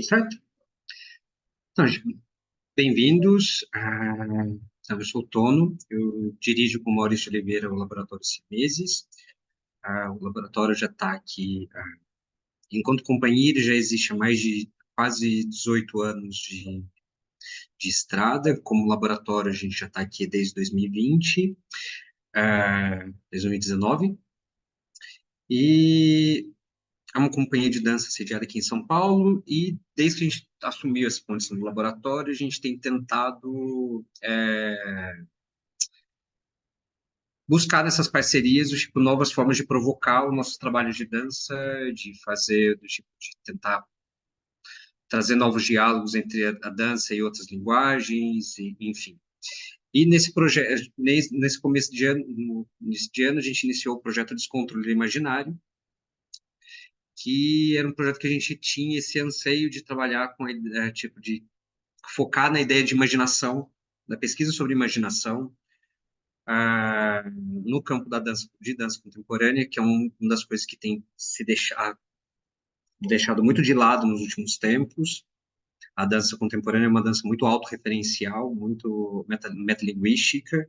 Tudo certo? Então, gente, bem-vindos. Então, eu sou o Tono, eu dirijo com o Maurício Oliveira o Laboratório Simeses. O laboratório já está aqui, enquanto companhia, ele já existe há mais de quase 18 anos de estrada. Como laboratório, a gente já está aqui desde 2020, desde 2019. E é uma companhia de dança sediada aqui em São Paulo, e desde que a gente assumiu essa condição do laboratório, a gente tem tentado buscar essas parcerias, do tipo, novas formas de provocar o nosso trabalho de dança, de fazer, do tipo, de tentar trazer novos diálogos entre a dança e outras linguagens, enfim. E nesse projeto, nesse começo de ano, no início de ano, a gente iniciou o projeto Descontrole Imaginário, que era um projeto que a gente tinha esse anseio de trabalhar com, tipo, de focar na ideia de imaginação, da pesquisa sobre imaginação, no campo da dança, de dança contemporânea, que é uma das coisas que tem se deixado muito de lado nos últimos tempos. A dança contemporânea é uma dança muito autorreferencial, muito metalinguística,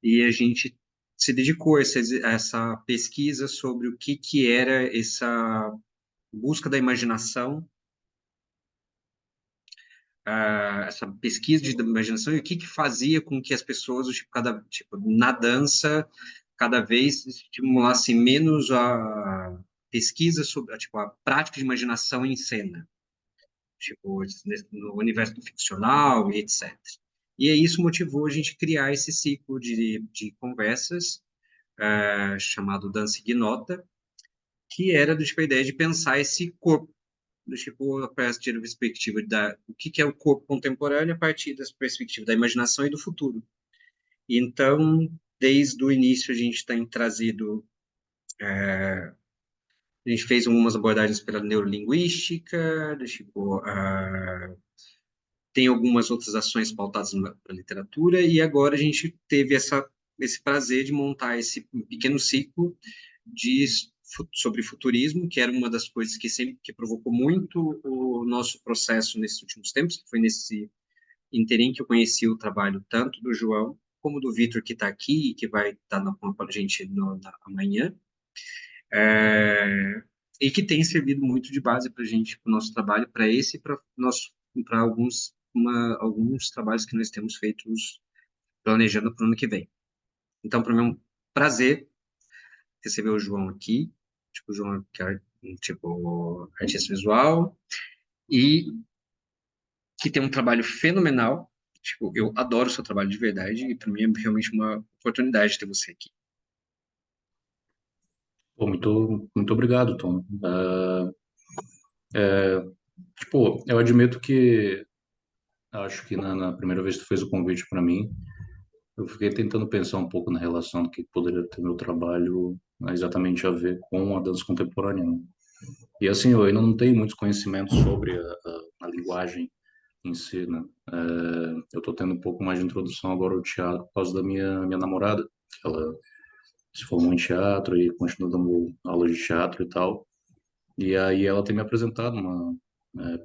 e a gente se dedicou a essa pesquisa sobre o que era essa busca da imaginação, essa pesquisa de imaginação, e o que fazia com que as pessoas, na dança, cada vez estimulassem menos a pesquisa sobre, a prática de imaginação em cena, tipo, no universo do ficcional e etc. E aí isso motivou a gente criar esse ciclo de conversas, chamado Dança Ignota, que era do tipo a ideia de pensar esse corpo, do tipo a partir da perspectiva o que é o corpo contemporâneo a partir da perspectiva da imaginação e do futuro. Então, desde o início a gente tem trazido, a gente fez algumas abordagens pela neurolinguística, do tipo, tem algumas outras ações pautadas na literatura, e agora a gente teve esse prazer de montar esse pequeno ciclo de, sobre futurismo, que era uma das coisas que sempre que provocou muito o nosso processo nesses últimos tempos, que foi nesse interim que eu conheci o trabalho tanto do João como do Vitor, que está aqui e que vai estar com a gente amanhã, e que tem servido muito de base para a gente, para o nosso trabalho, para esse e para alguns trabalhos que nós temos feitos planejando para o ano que vem. Então, para mim é um prazer receber o João aqui, tipo, o João que é tipo artista visual e que tem um trabalho fenomenal. Tipo, eu adoro o seu trabalho de verdade e para mim é realmente uma oportunidade ter você aqui. Pô, muito obrigado, Tom. Tipo, eu admito que acho que na primeira vez que tu fez o convite para mim, eu fiquei tentando pensar um pouco na relação do que poderia ter meu trabalho exatamente a ver com a dança contemporânea, né? E assim, eu ainda não tenho muitos conhecimentos sobre a linguagem em si, né? Eu estou tendo um pouco mais de introdução agora ao teatro por causa da minha namorada. Ela se formou em teatro e continua dando aulas de teatro e tal. E aí ela tem me apresentado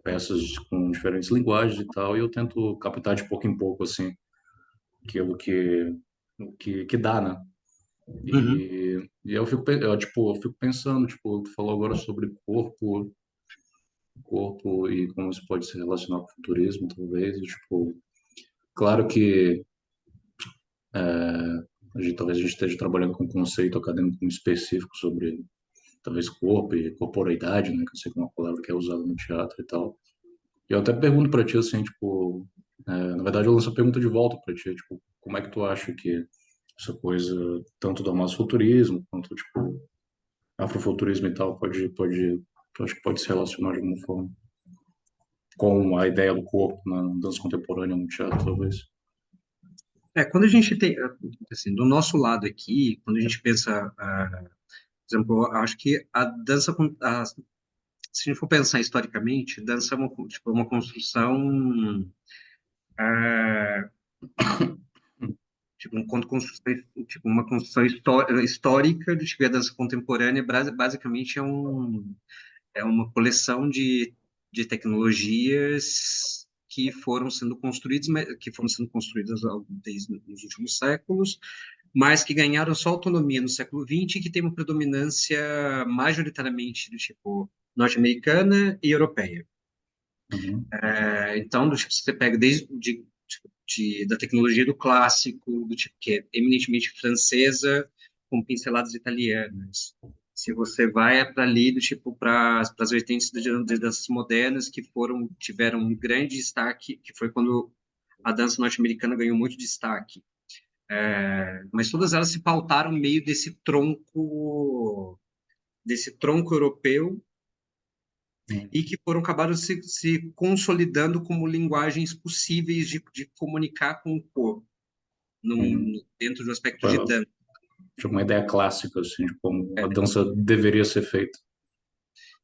peças com diferentes linguagens e tal, e eu tento captar de pouco em pouco, assim, aquilo que dá, né? Uhum. E eu fico pensando, tipo, tu falou agora sobre corpo e como isso pode se relacionar com o futurismo, talvez, e, tipo, claro que talvez a gente esteja trabalhando com um conceito acadêmico muito específico sobre, talvez, corpo e corporeidade, né, que eu sei que é uma palavra que é usada no teatro e tal. E eu até pergunto pra ti, assim, tipo, na verdade eu lanço a pergunta de volta pra ti, tipo, como é que tu acha que essa coisa, tanto do massofuturismo quanto, tipo, afrofuturismo e tal, eu acho que pode se relacionar de alguma forma com a ideia do corpo na dança contemporânea, no teatro, talvez. Quando a gente tem, assim, do nosso lado aqui, quando a gente pensa, por exemplo, eu acho que a dança, se a gente for pensar historicamente, dança é uma construção, ah, uma construção histórica de que a dança contemporânea basicamente é uma coleção de de tecnologias que foram sendo construídas, que foram sendo construídas desde os últimos séculos, mas que ganharam só autonomia no século XX e que tem uma predominância majoritariamente do tipo norte-americana e europeia. Uhum. Então, do tipo, você pega desde da tecnologia do clássico, do tipo que é eminentemente francesa, com pinceladas italianas. Se você vai para ali do tipo para as vertentes de danças modernas que tiveram um grande destaque, que foi quando a dança norte-americana ganhou muito destaque. Mas todas elas se pautaram meio desse tronco europeu Uhum. e que acabaram se consolidando como linguagens possíveis de comunicar com o corpo, Uhum. dentro do aspecto de Tipo, dança. tipo uma ideia clássica, assim, de como a dança deveria ser feita.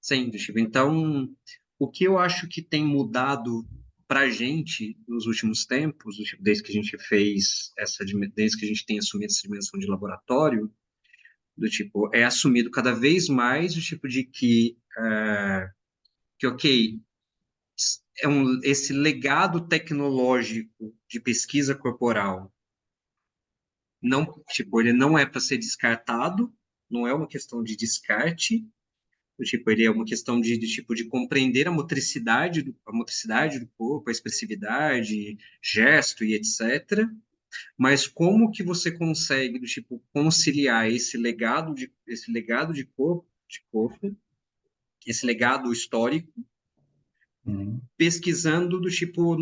Sem dúvida. Então, o que eu acho que tem mudado para a gente nos últimos tempos, desde que a gente desde que a gente tem assumido essa dimensão de laboratório, do tipo, é assumido cada vez mais o tipo de que ok, esse legado tecnológico de pesquisa corporal não, tipo, ele não é para ser descartado, não é uma questão de descarte, tipo, ele é uma questão tipo, de compreender a motricidade do corpo, a expressividade, gesto e etc. Mas como que você consegue, do tipo, conciliar esse legado de corpo, esse legado histórico, Uhum. pesquisando do tipo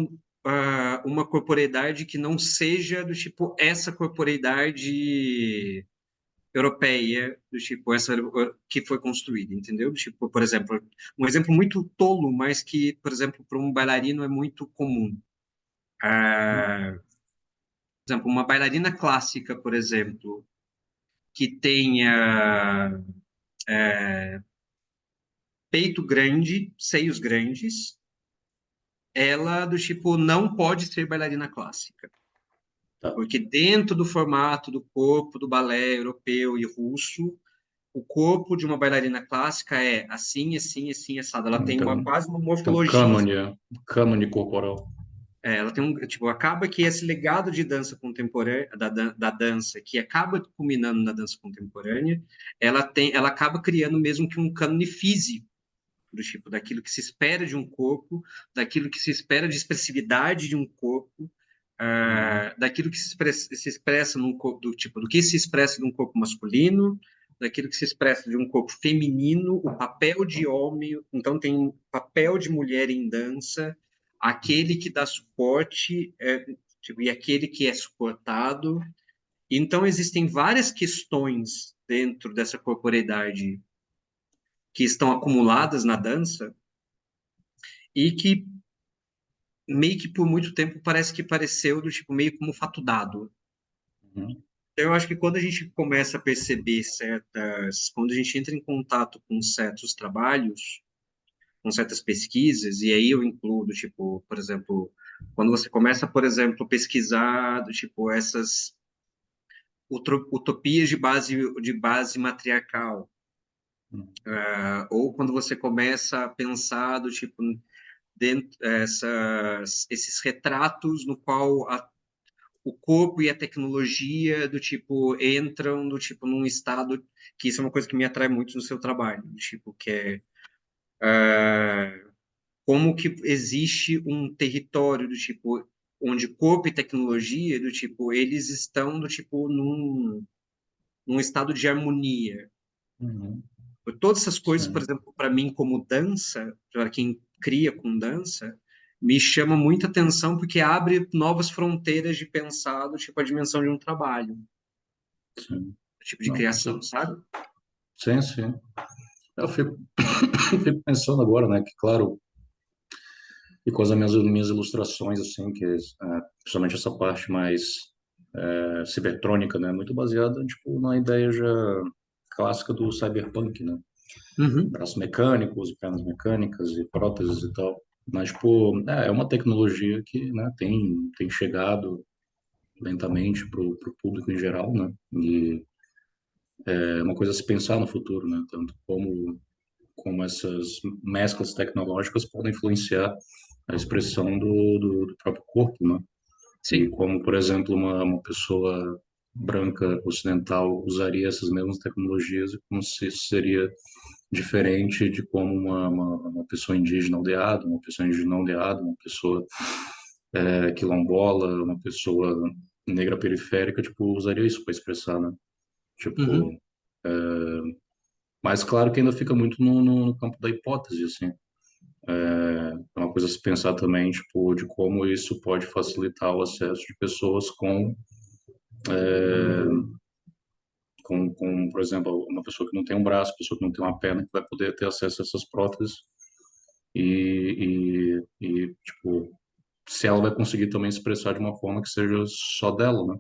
uma corporeidade que não seja do tipo essa corporeidade europeia, do tipo essa que foi construída, entendeu? Tipo, por exemplo, um exemplo muito tolo, mas que, por exemplo, para um bailarino é muito comum. Por exemplo, uma bailarina clássica, por exemplo, que tenha peito grande, seios grandes, ela do tipo não pode ser bailarina clássica. Tá. Porque dentro do formato do corpo do balé europeu e russo, o corpo de uma bailarina clássica é assim, assim, assim, assado. Ela tem Então, quase uma tem um morfologia. cânone corporal. Ela tem tipo, acaba que esse legado de dança contemporânea, da dança, que acaba culminando na dança contemporânea, ela acaba criando mesmo que um cânone físico, do tipo, daquilo que se espera de um corpo, daquilo que se espera de expressividade de um corpo, Uhum. daquilo que se expressa num corpo, do tipo, do que se expressa de um corpo masculino, daquilo que se expressa de um corpo feminino, o papel de homem, então tem um papel de mulher em dança, aquele que dá suporte, tipo, e aquele que é suportado. Então existem várias questões dentro dessa corporeidade que estão acumuladas na dança e que meio que por muito tempo parece que pareceu do tipo meio como fato dado. Uhum. Então, eu acho que quando a gente começa a perceber quando a gente entra em contato com certos trabalhos, com certas pesquisas, e aí eu incluo, tipo, por exemplo, quando você começa, por exemplo, pesquisar, do tipo, essas utopias de base matriarcal, Uhum. ou quando você começa a pensar, do tipo, esses retratos no qual o corpo e a tecnologia do tipo entram do tipo num estado que isso é uma coisa que me atrai muito no seu trabalho, do tipo que é como que existe um território do tipo onde corpo e tecnologia do tipo eles estão do tipo num estado de harmonia. Uhum. Todas essas coisas, por Sim. exemplo, para mim como dança, para quem cria com dança, me chama muita atenção porque abre novas fronteiras de pensar do tipo a dimensão de um trabalho, Sim. tipo de Não, criação, sabe? sim, sim. Eu fico, fico pensando agora, né, que claro, e com as minhas ilustrações, assim, que principalmente essa parte mais cibertrônica, né, muito baseada, tipo, na ideia já clássica do cyberpunk, né, Uhum. braços mecânicos, pernas mecânicas e próteses e tal. Mas, tipo, é uma tecnologia que, né, tem chegado lentamente para o público em geral, né, e é uma coisa a se pensar no futuro, né, tanto como essas mesclas tecnológicas podem influenciar a expressão do próprio corpo, né? E Sim. como, por exemplo, uma pessoa branca ocidental usaria essas mesmas tecnologias e como se isso seria diferente de como uma pessoa indígena aldeada, uma pessoa indígena aldeada, uma pessoa quilombola, uma pessoa negra periférica, tipo, usaria isso para expressar, né? Uhum. Tipo, mas claro que ainda fica muito no campo da hipótese, assim. É uma coisa a se pensar também, tipo, de como isso pode facilitar o acesso de pessoas por exemplo, uma pessoa que não tem um braço, pessoa que não tem uma perna, que vai poder ter acesso a essas próteses tipo, se ela vai conseguir também expressar de uma forma que seja só dela, né?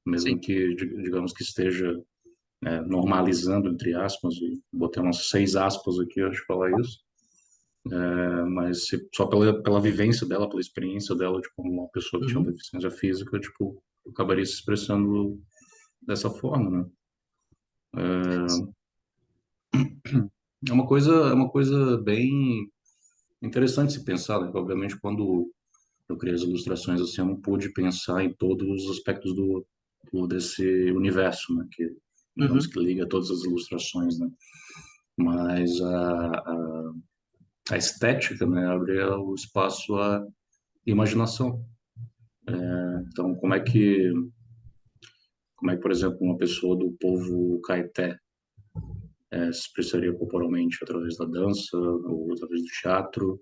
Mesmo Sim. que, digamos que esteja normalizando, entre aspas, e botei umas 6 aspas aqui antes de falar isso, mas só pela vivência dela, pela experiência dela, tipo, uma pessoa que tinha uma Uhum. deficiência física, tipo, acabaria se expressando dessa forma, né? É uma coisa bem interessante se pensar, né? Obviamente, quando eu criei as ilustrações assim, eu não pude pensar em todos os aspectos desse universo, né? Que, digamos Uhum. que liga todas as ilustrações, né? Mas a estética, né, abre o espaço à imaginação. Então, como é que, por exemplo, uma pessoa do povo Caeté se expressaria corporalmente através da dança ou através do teatro?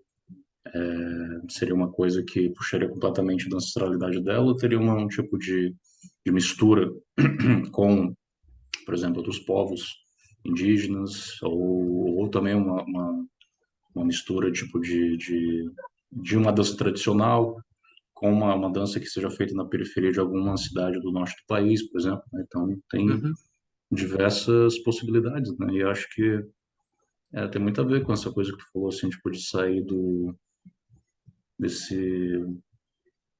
Seria uma coisa que puxaria completamente da ancestralidade dela, ou teria um tipo de mistura com, por exemplo, outros povos indígenas, ou também uma mistura tipo de uma dança tradicional com uma dança que seja feita na periferia de alguma cidade do norte do país, por exemplo, né? Então, tem Uhum. diversas possibilidades, né? E eu acho que tem muito a ver com essa coisa que tu falou, assim, tipo, de sair desse,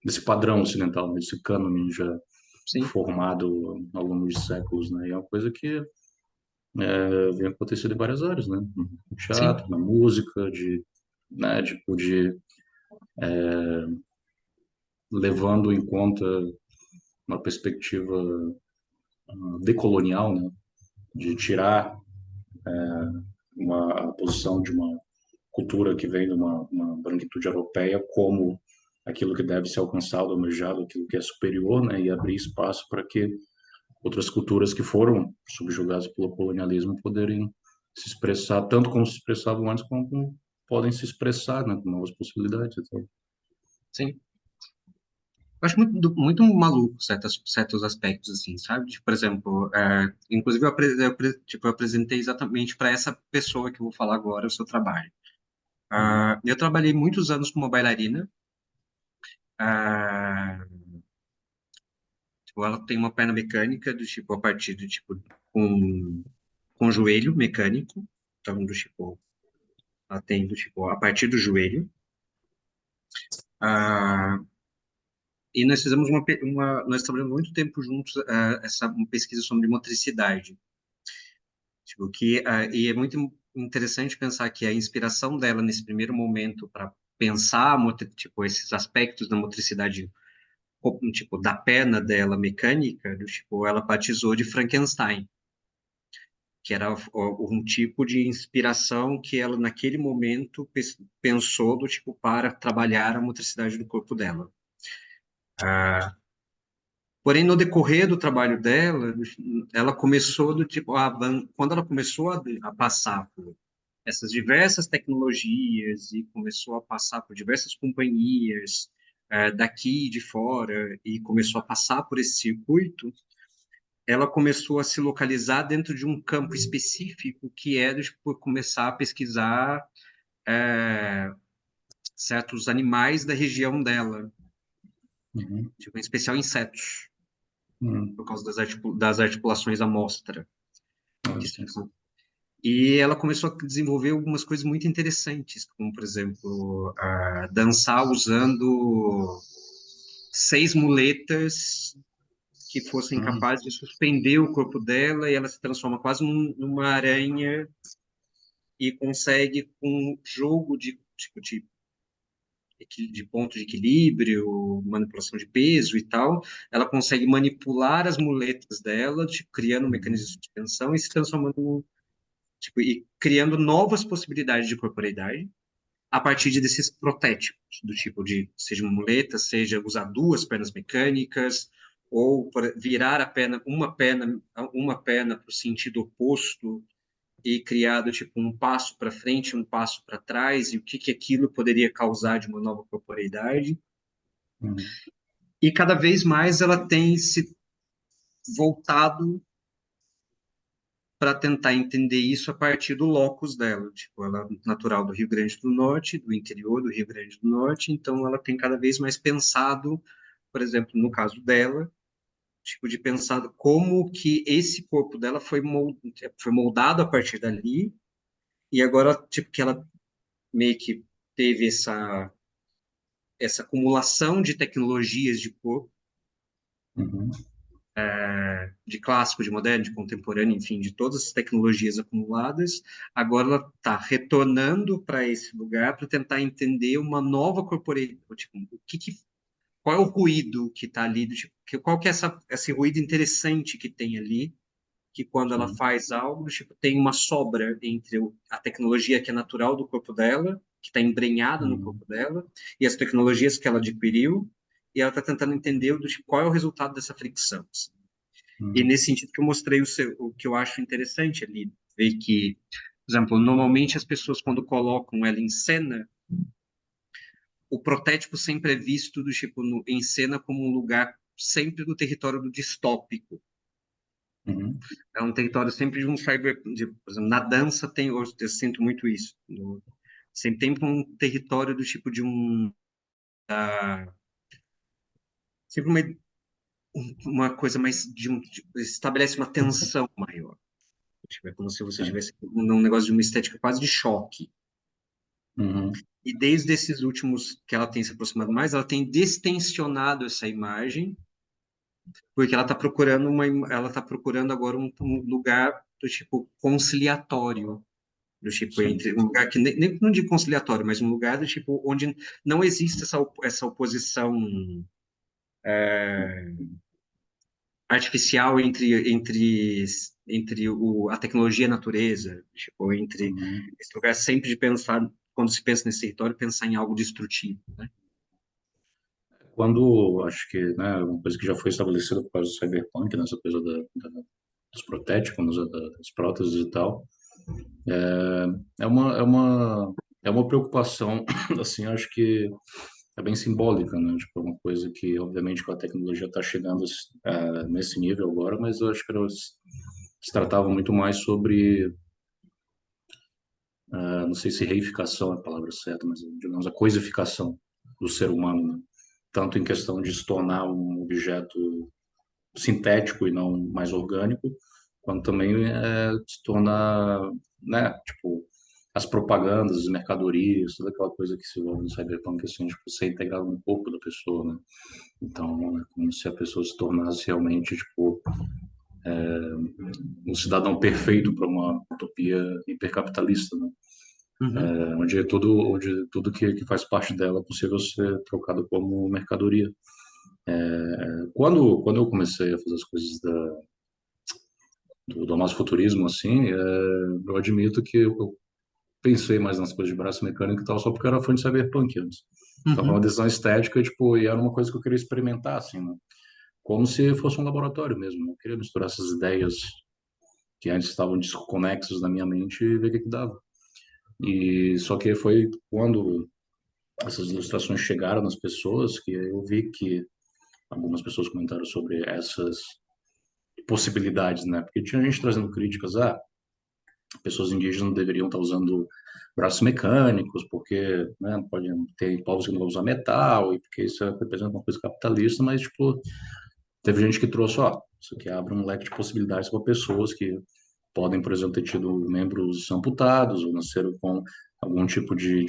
desse padrão ocidental, né? Desse cânone já Sim. formado ao longo de séculos, né? E é uma coisa que vem acontecendo em várias áreas, né? No Sim. teatro, na música, né, tipo, levando em conta uma perspectiva decolonial, né? De tirar a posição de uma cultura que vem de uma branquitude europeia como aquilo que deve ser alcançado, almejado, aquilo que é superior, né? E abrir espaço para que outras culturas que foram subjugadas pelo colonialismo poderem se expressar tanto como se expressavam antes, como podem se expressar, né? Com novas possibilidades. Então. Sim. Eu acho muito maluco certos aspectos, assim, sabe? Tipo, por exemplo, inclusive tipo, eu apresentei exatamente para essa pessoa que eu vou falar agora o seu trabalho. Uhum. Eu trabalhei muitos anos como bailarina. ah, tipo, ela tem uma perna mecânica, do tipo, a partir do tipo, com joelho mecânico. Então, do tipo, ela tem do tipo, a partir do joelho. Ah, e nós fizemos nós trabalhamos muito tempo juntos, uma pesquisa sobre motricidade. Tipo, e é muito interessante pensar que a inspiração dela nesse primeiro momento para pensar, tipo, esses aspectos da motricidade, tipo, da perna dela mecânica, do tipo, ela batizou de Frankenstein, que era um tipo de inspiração que ela, naquele momento, pensou do tipo para trabalhar a motricidade do corpo dela. Porém, no decorrer do trabalho dela, ela começou do tipo, quando ela começou a passar por essas diversas tecnologias e começou a passar por diversas companhias daqui e de fora e começou a passar por esse circuito, ela começou a se localizar dentro de um campo específico que é por começar a pesquisar é, certos animais da região dela, Uhum. tipo, em especial insetos, Uhum. por causa das articulações à mostra. Olha Que só. são- E ela começou a desenvolver algumas coisas muito interessantes, como, por exemplo, dançar usando 6 muletas que fossem Uhum. capazes de suspender o corpo dela e ela se transforma quase numa aranha e consegue, com um jogo de, tipo, de ponto de equilíbrio, manipulação de peso e tal, ela consegue manipular as muletas dela, tipo, criando um mecanismo de Uhum. suspensão e se transformando, tipo, e criando novas possibilidades de corporeidade a partir desses protétipos, do tipo de, seja uma muleta, seja usar duas pernas mecânicas, ou virar a perna, uma perna para o sentido oposto, e criado tipo um passo para frente, um passo para trás, e o que que aquilo poderia causar de uma nova corporeidade. Uhum. E cada vez mais ela tem se voltado para tentar entender isso a partir do locus dela. Tipo, ela é natural do Rio Grande do Norte, do interior do Rio Grande do Norte, então ela tem cada vez mais pensado, por exemplo, no caso dela, tipo de pensar como que esse corpo dela foi moldado a partir dali, e agora, tipo, que ela meio que teve essa acumulação de tecnologias de corpo, Uhum. de clássico, de moderno, de contemporâneo, enfim, de todas as tecnologias acumuladas, agora ela está retornando para esse lugar para tentar entender uma nova corporeidade, tipo, qual é o ruído que está ali, tipo, qual que é esse ruído interessante que tem ali, que quando ela Sim. faz algo, tipo, tem uma sobra entre a tecnologia que é natural do corpo dela, que está embrenhada no Uhum. corpo dela, e as tecnologias que ela adquiriu, e ela está tentando entender tipo, qual é o resultado dessa fricção. Assim. E Uhum. nesse sentido que eu mostrei o que eu acho interessante ali, ver que, por exemplo, normalmente as pessoas quando colocam ela em cena, o protétipo sempre é visto do tipo em cena como um lugar sempre do território do distópico. Uhum. É um território sempre de um por exemplo, na dança tem, eu sinto muito isso. Sempre tem um território do tipo de sempre uma coisa mais estabelece uma tensão maior. Tipo, é como se você Sim. tivesse num negócio de uma estética quase de choque. Uhum. E desde esses últimos que ela tem se aproximado mais, ela tem destensionado essa imagem, porque ela está procurando agora um lugar do tipo conciliatório, do tipo Sim. entre um lugar que nem não de conciliatório, mas um lugar do tipo onde não existe essa oposição artificial entre a tecnologia e a natureza, tipo, entre Uhum. esse lugar sempre de pensar, quando se pensa nesse território, pensar em algo destrutivo, né? Quando, acho que, né, uma coisa que já foi estabelecida por causa do cyberpunk, né, essa coisa dos protéticos, das próteses e tal, é uma, é uma, é uma preocupação, assim, acho que é bem simbólica, né, tipo, é uma coisa que, obviamente, com a tecnologia está chegando nesse nível agora, mas eu acho que se tratava muito mais sobre, não sei se reificação é a palavra certa, mas, digamos, a coisificação do ser humano, né? Tanto em questão de se tornar um objeto sintético e não mais orgânico, quanto também se tornar, né, tipo, as propagandas, as mercadorias, toda aquela coisa que se envolve no cyberpunk, assim, tipo, ser integrado no corpo da pessoa, né? Então, é como se a pessoa se tornasse realmente, tipo, um cidadão perfeito para uma utopia hipercapitalista, né? Uhum, Onde tudo que faz parte dela é possível ser trocado como mercadoria. Quando eu comecei a fazer as coisas do nosso futurismo, assim, eu admito que eu pensei mais nas coisas de braço mecânico e tal, só porque eu era fã de Cyberpunk antes. Então foi uma uhum, decisão estética, tipo, e era uma coisa que eu queria experimentar, assim, né? Como se fosse um laboratório mesmo, né? Eu queria misturar essas ideias que antes estavam desconexas na minha mente e ver o que que dava. E só que foi quando essas ilustrações chegaram nas pessoas que eu vi que algumas pessoas comentaram sobre essas possibilidades, né? Porque tinha gente trazendo críticas, pessoas indígenas deveriam estar usando braços mecânicos, porque, né, pode ter povos que não vão usar metal, e porque isso representa uma coisa capitalista, mas, tipo, teve gente que trouxe, isso aqui abre um leque de possibilidades para pessoas que podem, por exemplo, ter tido membros amputados ou nasceram com algum tipo de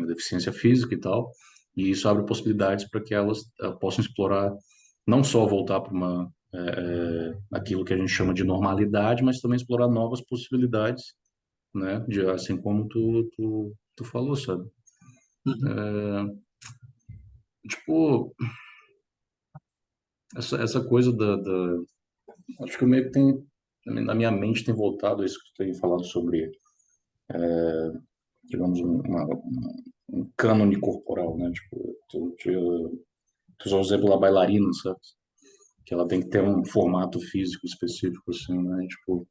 deficiência física e tal, e isso abre possibilidades para que elas possam explorar, não só voltar para aquilo que a gente chama de normalidade, mas também explorar novas possibilidades né? Assim como tu falou, sabe? Uhum. Tipo, essa coisa acho que eu meio que tem, na minha mente tem voltado a isso que tu tem falado sobre, digamos, um cânone corporal, né? Tipo, tu usou o exemplo da bailarina, sabe? Que ela tem que ter um formato físico específico, assim, né? Tipo,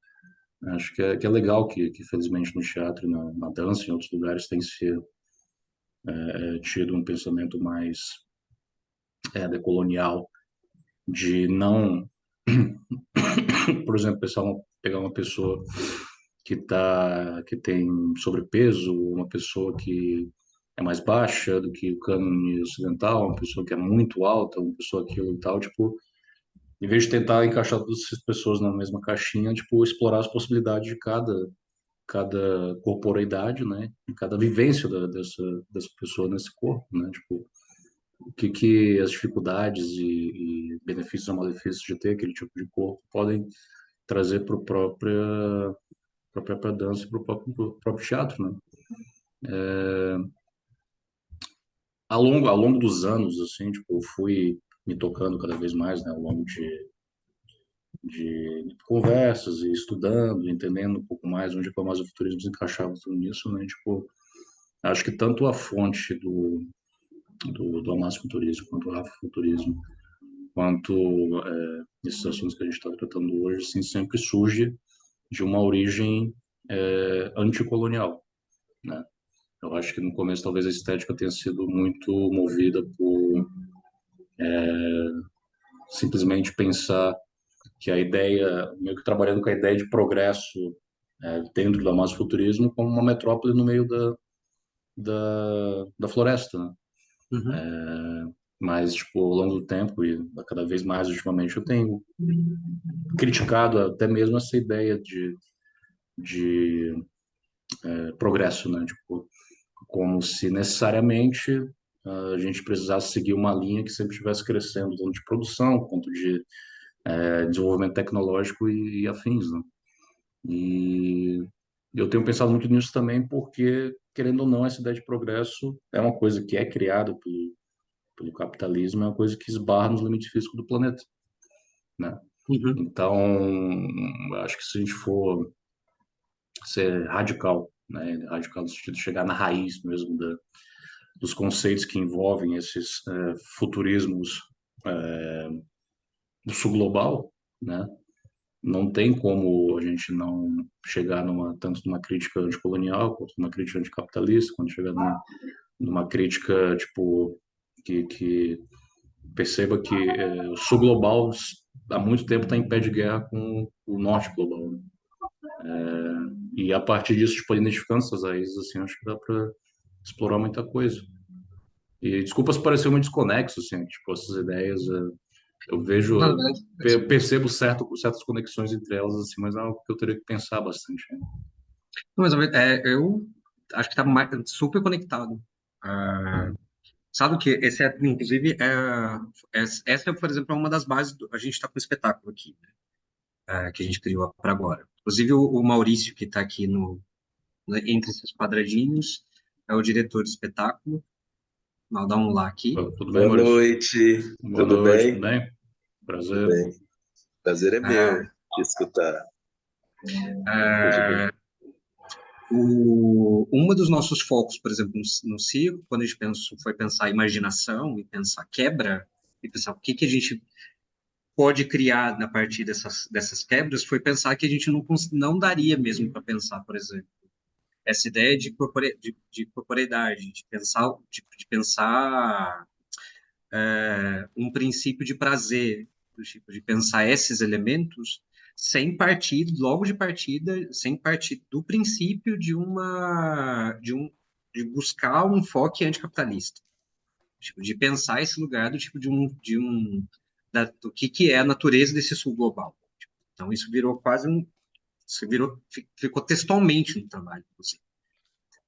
acho que é legal que felizmente no teatro, e na dança, em outros lugares, tem se tido um pensamento mais decolonial, de não, por exemplo, pegar uma pessoa que tem sobrepeso, uma pessoa que é mais baixa do que o cânone ocidental, uma pessoa que é muito alta, uma pessoa aquilo e tal, tipo, em vez de tentar encaixar todas essas pessoas na mesma caixinha, tipo, explorar as possibilidades de cada corporeidade, né? E cada vivência dessa pessoa nesse corpo, né? Tipo, o que as dificuldades e benefícios ou malefícios de ter aquele tipo de corpo podem trazer para própria dança e para o próprio teatro, né? Ao longo dos anos, assim, tipo, eu fui me tocando cada vez mais, né? Ao longo de conversas e estudando, entendendo um pouco mais onde que o masofuturismo se encaixava tudo nisso, né? Tipo, acho que tanto a fonte do amasculturismo quanto o afrofuturismo, quanto esses assuntos que a gente está tratando hoje, assim, sempre surge de uma origem anticolonial, né? Eu acho que no começo talvez a estética tenha sido muito movida por simplesmente pensar que a ideia, meio que trabalhando com a ideia de progresso dentro do massofuturismo como uma metrópole no meio da floresta, né? Uhum. Mas, tipo, ao longo do tempo e cada vez mais ultimamente eu tenho criticado até mesmo essa ideia de progresso, né? Tipo, como se necessariamente a gente precisasse seguir uma linha que sempre estivesse crescendo, tanto de produção quanto de desenvolvimento tecnológico e afins, né? E eu tenho pensado muito nisso também porque, querendo ou não, essa ideia de progresso é uma coisa que é criada pelo capitalismo, é uma coisa que esbarra nos limites físicos do planeta, né? Uhum. Então, eu acho que se a gente for ser radical, né? Radical no sentido de chegar na raiz mesmo dos conceitos que envolvem esses futurismos do sul global, né? Não tem como a gente não chegar tanto numa crítica anticolonial, quanto numa crítica anticapitalista, quando chegar numa crítica, tipo, que perceba que o sul global há muito tempo está em pé de guerra com o norte global, né? E a partir disso, tipo, identificando essas raízes, assim, acho que dá para explorar muita coisa. E desculpa se pareceu muito desconexo, assim, tipo, essas ideias, eu Não, vejo, mas percebo certas conexões entre elas, assim, mas é algo que eu teria que pensar bastante, né? eu acho que está super conectado. Ah, sabe que esse é, inclusive, essa, por exemplo, é uma das bases a gente está com o espetáculo aqui, né, que a gente criou para agora. Inclusive, o Maurício, que está aqui entre esses quadradinhos, é o diretor do espetáculo. Vou dar um lá aqui. Tudo bem, Boa Maurício? noite, Boa tudo noite, tudo bem? bem? Tudo Prazer. bem. Prazer é meu É, te escutar. Tudo bem. é, um dos nossos focos, por exemplo, no circo, quando a gente foi pensar imaginação e pensar quebra, e pensar o que que a gente pode criar na partir dessas quebras, foi pensar que a gente não daria mesmo para pensar, por exemplo, essa ideia de corporeidade, de pensar um princípio de prazer, do tipo, de pensar esses elementos sem partir, logo de partida, sem partir do princípio de buscar um enfoque anticapitalista, tipo, de pensar esse lugar do tipo do que é a natureza desse sul global. Então isso virou ficou textualmente no trabalho, inclusive.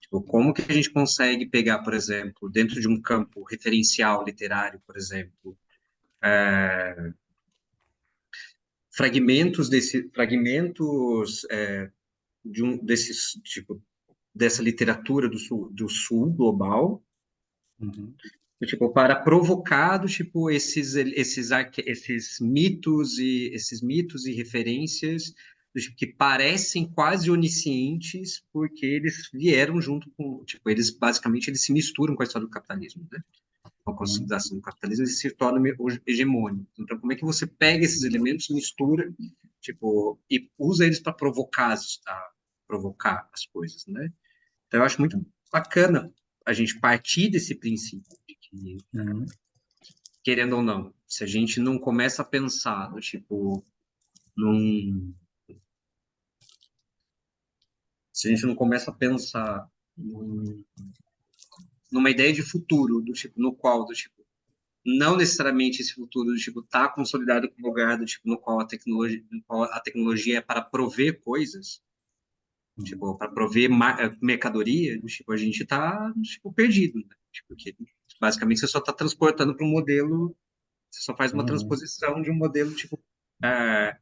Tipo, como que a gente consegue pegar, por exemplo, dentro de um campo referencial literário, por exemplo, fragmentos desses, tipo, dessa literatura do sul global, Uhum. tipo, para provocar, tipo, esses mitos e referências tipo, que parecem quase oniscientes, porque eles vieram junto com, tipo, eles basicamente eles se misturam com a história do capitalismo, né? Com a Uhum. consolidação do capitalismo, eles se tornam hegemônicos. Então, como é que você pega esses elementos, mistura, tipo, e usa eles para provocar as coisas, né? Então, eu acho muito bacana a gente partir desse princípio de que Uhum. querendo ou não, se a gente não começa a pensar, tipo, num, se a gente não começa a pensar numa ideia de futuro, do tipo, no qual, do tipo, não necessariamente esse futuro, do tipo, tá consolidado como lugar, do tipo, no qual a tecnologia é para prover coisas, Uhum. tipo, para prover mercadoria, do tipo, a gente tá, tipo, perdido, né? Tipo, porque basicamente você só está transportando para um modelo, você só faz uma Uhum. transposição de um modelo, tipo, é,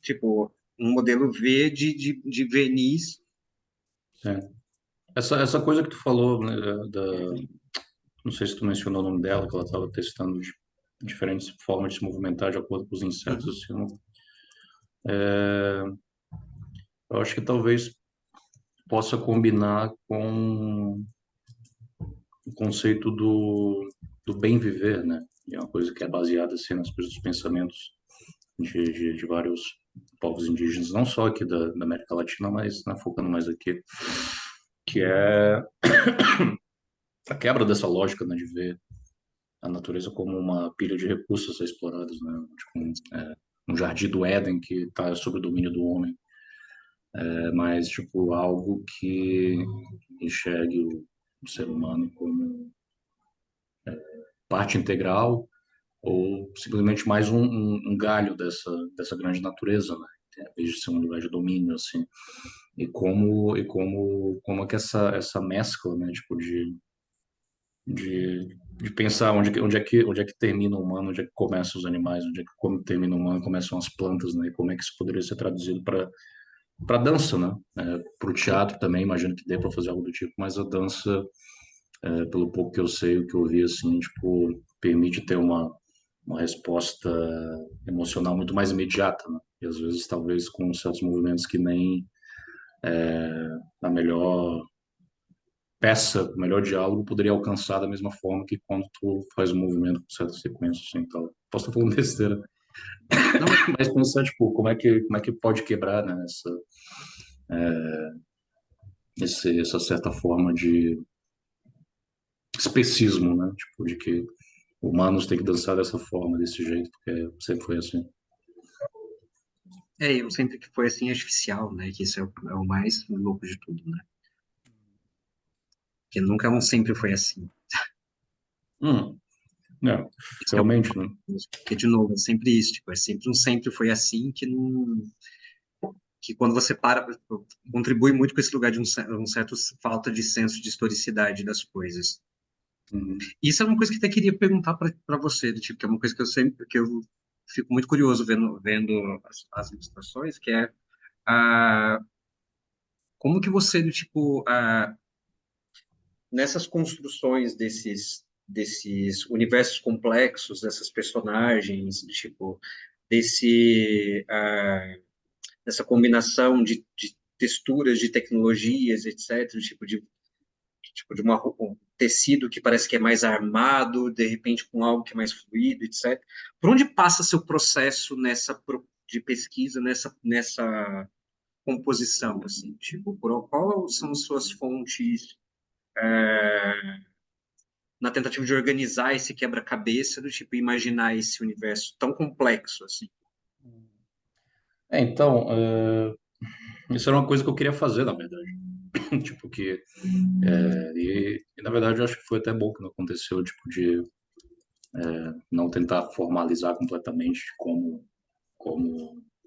tipo, um modelo V de verniz. É. Essa coisa que tu falou, né, não sei se tu mencionou o nome dela, que ela estava testando diferentes formas de se movimentar de acordo com os insetos, Uhum. assim, eu acho que talvez possa combinar com o conceito do bem viver, né? É uma coisa que é baseada assim nas coisas dos pensamentos de vários povos indígenas, não só aqui da América Latina, mas né, focando mais aqui, que é a quebra dessa lógica, né, de ver a natureza como uma pilha de recursos a ser explorados, né? Tipo, um jardim do Éden que está sob o domínio do homem, mas tipo algo que enxergue o ser humano como parte integral ou simplesmente mais um galho dessa grande natureza, né? Em vez de ser um lugar de domínio, assim. Como é que essa mescla, né, tipo, de pensar onde é que termina o humano, onde é que começam os animais, onde é que como termina o humano, começam as plantas, né, e como é que isso poderia ser traduzido para dança, né, para o teatro também, imagino que dê para fazer algo do tipo, mas a dança, pelo pouco que eu sei, o que eu vi, assim, tipo, permite ter uma resposta emocional muito mais imediata, né, e às vezes talvez com certos movimentos que nem a melhor peça, o melhor diálogo poderia alcançar da mesma forma que quando tu faz um movimento com certa sequência, assim, então, posso estar falando besteira, Não, mas mas pensar, tipo, como é que pode quebrar, né, essa certa forma de especismo, né, tipo, de que humanos têm que dançar dessa forma, desse jeito, porque sempre foi assim. eu sempre que foi assim artificial, né? Que isso é o mais louco de tudo, né? Que nunca um sempre foi assim. Hum, é, Isso que é muito realmente, né? curioso. Porque, de novo, é sempre isso, tipo, é sempre um sempre foi assim que não. Que quando você para, contribui muito com esse lugar de um certo falta de senso de historicidade das coisas. Uhum. Isso é uma coisa que até queria perguntar para você, do tipo, que é uma coisa que eu sempre, que eu fico muito curioso vendo as ilustrações, que é ah, como que você, do tipo, nessas construções desses universos complexos, dessas personagens, do tipo, desse, dessa combinação de texturas, de tecnologias, etc., do tipo de um tecido que parece que é mais armado, de repente com algo que é mais fluido, etc. Por onde passa seu processo de pesquisa nessa composição, assim, tipo, qual são suas fontes na tentativa de organizar esse quebra-cabeça do tipo imaginar esse universo tão complexo assim? Então, isso era uma coisa que eu queria fazer, na verdade. Tipo, e, na verdade eu acho que foi até bom que não aconteceu, tipo, de não tentar formalizar completamente como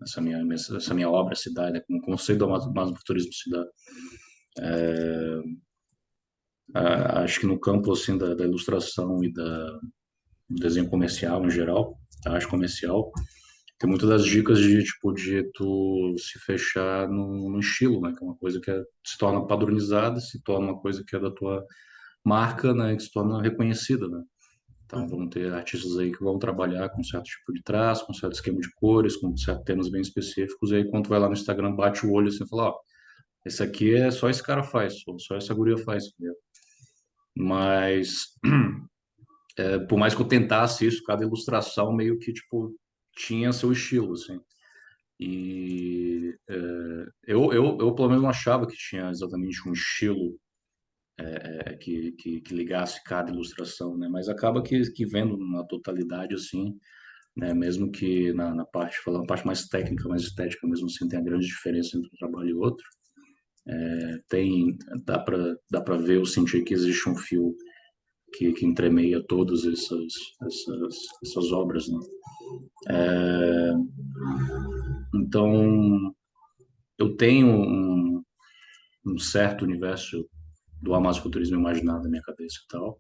essa minha obra se dá, né, como o conceito do masmofuturismo se dá. Acho que no campo assim da ilustração e do desenho comercial em geral, da arte comercial, tem muitas das dicas de, tipo, de tu se fechar no estilo, né? Que é uma coisa que se torna padronizada, se torna uma coisa que é da tua marca, né? Que se torna reconhecida, né? Então, Uhum. vão ter artistas aí que vão trabalhar com certo tipo de traço, com certo esquema de cores, com certos temas bem específicos. E aí, quando tu vai lá no Instagram, bate o olho assim e fala, ó, esse aqui é só esse cara faz, ou só essa guria faz. Entendeu? Mas, por mais que eu tentasse isso, cada ilustração meio que, tipo, tinha seu estilo, assim. E eu, pelo menos, não achava que tinha exatamente um estilo que ligasse cada ilustração, né? Mas acaba que vendo na totalidade, assim, né? Mesmo que na parte, falando a parte mais técnica, mais estética, mesmo assim, tem a grande diferença entre um trabalho e outro. Tem, dá para ver, eu sentir que existe um fio que entremeia todas essas obras, né? Então, eu tenho um certo universo do amazofuturismo imaginado na minha cabeça e tal,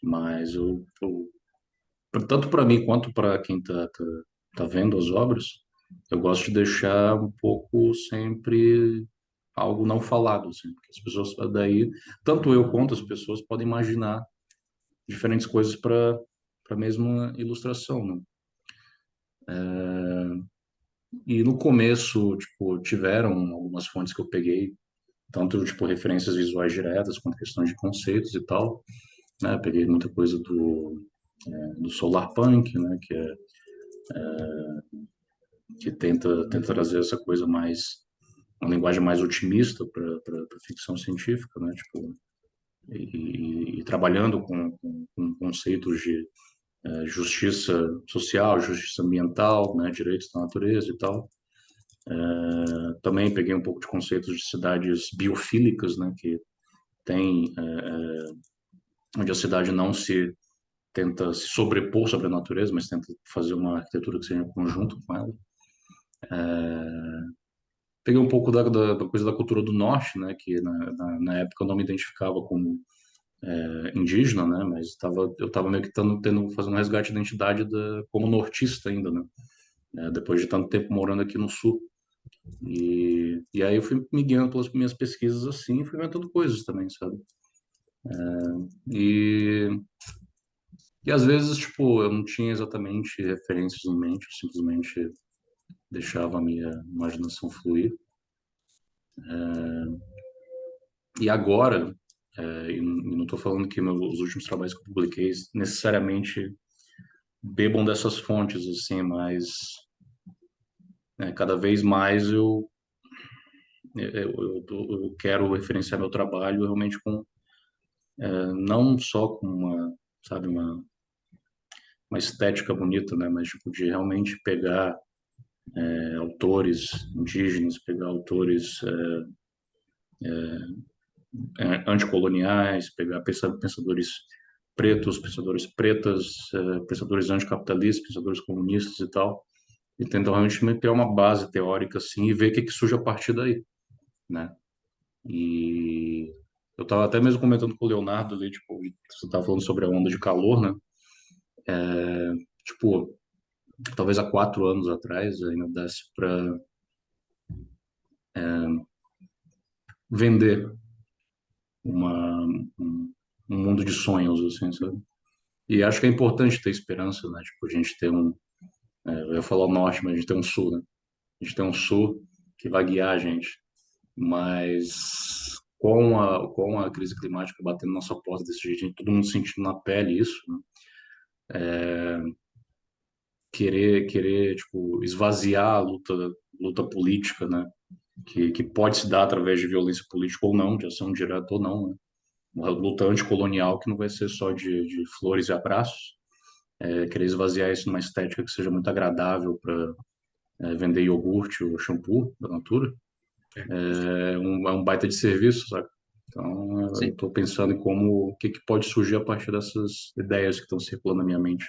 mas tanto para mim quanto para quem tá vendo as obras, eu gosto de deixar um pouco sempre algo não falado, assim, porque as pessoas daí, tanto eu quanto as pessoas podem imaginar diferentes coisas para a mesma ilustração, né? E no começo, tipo, tiveram algumas fontes que eu peguei, tanto tipo referências visuais diretas quanto questões de conceitos e tal, né? Peguei muita coisa do Solar Punk, né? Que tenta trazer essa coisa mais uma linguagem mais otimista para ficção científica, né? Tipo, e trabalhando com conceitos de justiça social, justiça ambiental, né? Direitos da natureza e tal. Também peguei um pouco de conceitos de cidades biofílicas, né? Que tem onde a cidade não se tenta se sobrepor sobre a natureza, mas tenta fazer uma arquitetura que seja em conjunto com ela. Peguei um pouco da coisa da cultura do norte, né? Que na época eu não me identificava como indígena, né? Mas eu estava meio que fazendo um resgate de identidade como nortista ainda, né? Depois de tanto tempo morando aqui no sul. E aí eu fui me guiando pelas minhas pesquisas assim, e fui inventando coisas também, sabe? E, e às vezes, tipo, eu não tinha exatamente referências em mente, eu simplesmente deixava a minha imaginação fluir. E agora, e não estou falando que os últimos trabalhos que eu publiquei necessariamente bebam dessas fontes, assim, mas cada vez mais eu quero referenciar meu trabalho realmente não só com sabe, uma estética bonita, né, mas tipo, de realmente pegar autores indígenas, pegar autores anticoloniais, pegar pensadores pretos, pensadores pretas, pensadores anticapitalistas, pensadores comunistas e tal, e tentar realmente ter uma base teórica assim e ver o que surge a partir daí, né? E eu estava até mesmo comentando com o Leonardo ali, tipo, você estava falando sobre a onda de calor, né? Tipo, talvez há 4 anos atrás ainda desse para vender um mundo de sonhos, assim, sabe? E acho que é importante ter esperança, né? Tipo, a gente ter eu ia falar o norte, mas a gente tem um sul, né? A gente tem um sul que vai guiar a gente, mas com a crise climática batendo na nossa porta desse jeito, todo mundo sentindo na pele isso, né? Querer, tipo, esvaziar a luta política, né? Que pode se dar através de violência política ou não, de ação direta ou não, né? Uma luta anticolonial que não vai ser só de flores e abraços, querer esvaziar isso numa estética que seja muito agradável para vender iogurte ou shampoo da Natura, é um baita de serviço, sabe? Então, eu Sim. estou pensando em o que pode surgir a partir dessas ideias que estão circulando na minha mente.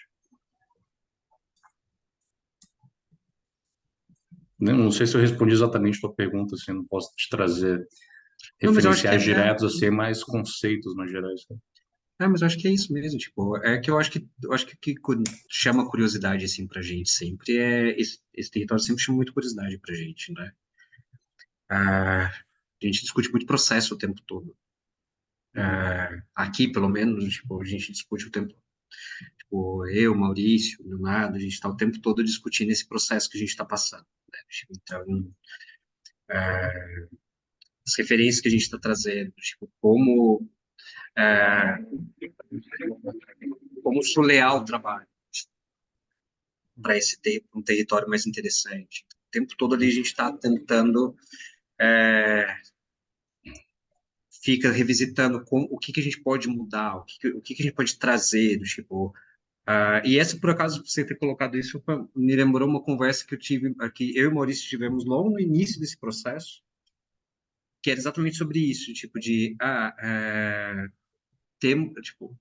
Não sei se eu respondi exatamente a tua pergunta, assim, não posso te trazer Não, mas eu acho que referenciais diretos, assim, mas conceitos mais gerais. Sabe? Mas eu acho que é isso mesmo, tipo, é que eu acho que o que chama curiosidade, assim, pra gente sempre esse território sempre chama muito curiosidade pra gente, né? A gente discute muito processo o tempo todo. Aqui, pelo menos, tipo, a gente discute o tempo, tipo, eu, Maurício, Leonardo, a gente está o tempo todo discutindo esse processo que a gente está passando, né? Tipo, então, as referências que a gente está trazendo, tipo, é, como solear o trabalho para um território mais interessante. O tempo todo ali a gente está tentando, é, fica revisitando o que a gente pode mudar, o que a gente pode trazer, do tipo. E essa, por acaso, você ter colocado isso, me lembrou uma conversa que eu tive aqui, eu e o Maurício tivemos logo no início desse processo, que era exatamente sobre isso, tipo, tipo,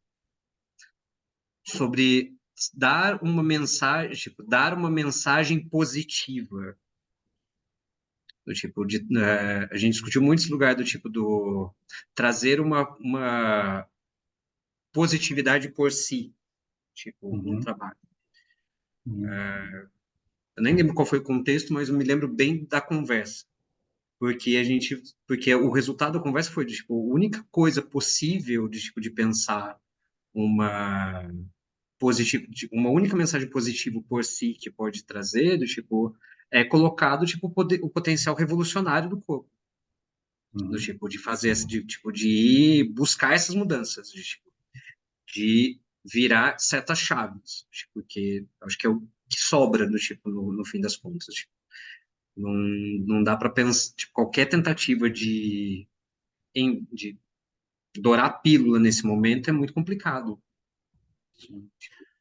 sobre dar uma mensagem positiva, do tipo, a gente discutiu muito esse lugar do tipo do trazer uma positividade por si, tipo, no Uhum. trabalho. Uhum. Eu nem lembro qual foi o contexto, mas eu me lembro bem da conversa. Porque o resultado da conversa foi, tipo, a única coisa possível de, tipo, de pensar uma uma única mensagem positiva por si que pode trazer, do tipo, é colocado, tipo, o potencial revolucionário do corpo, do Uhum. tipo, de fazer, tipo, de ir buscar essas mudanças, de virar certas chaves, tipo, que acho que é o que sobra, do tipo, no fim das contas, tipo, não, não dá para pensar, tipo, qualquer tentativa de dourar a pílula nesse momento é muito complicado. Sim.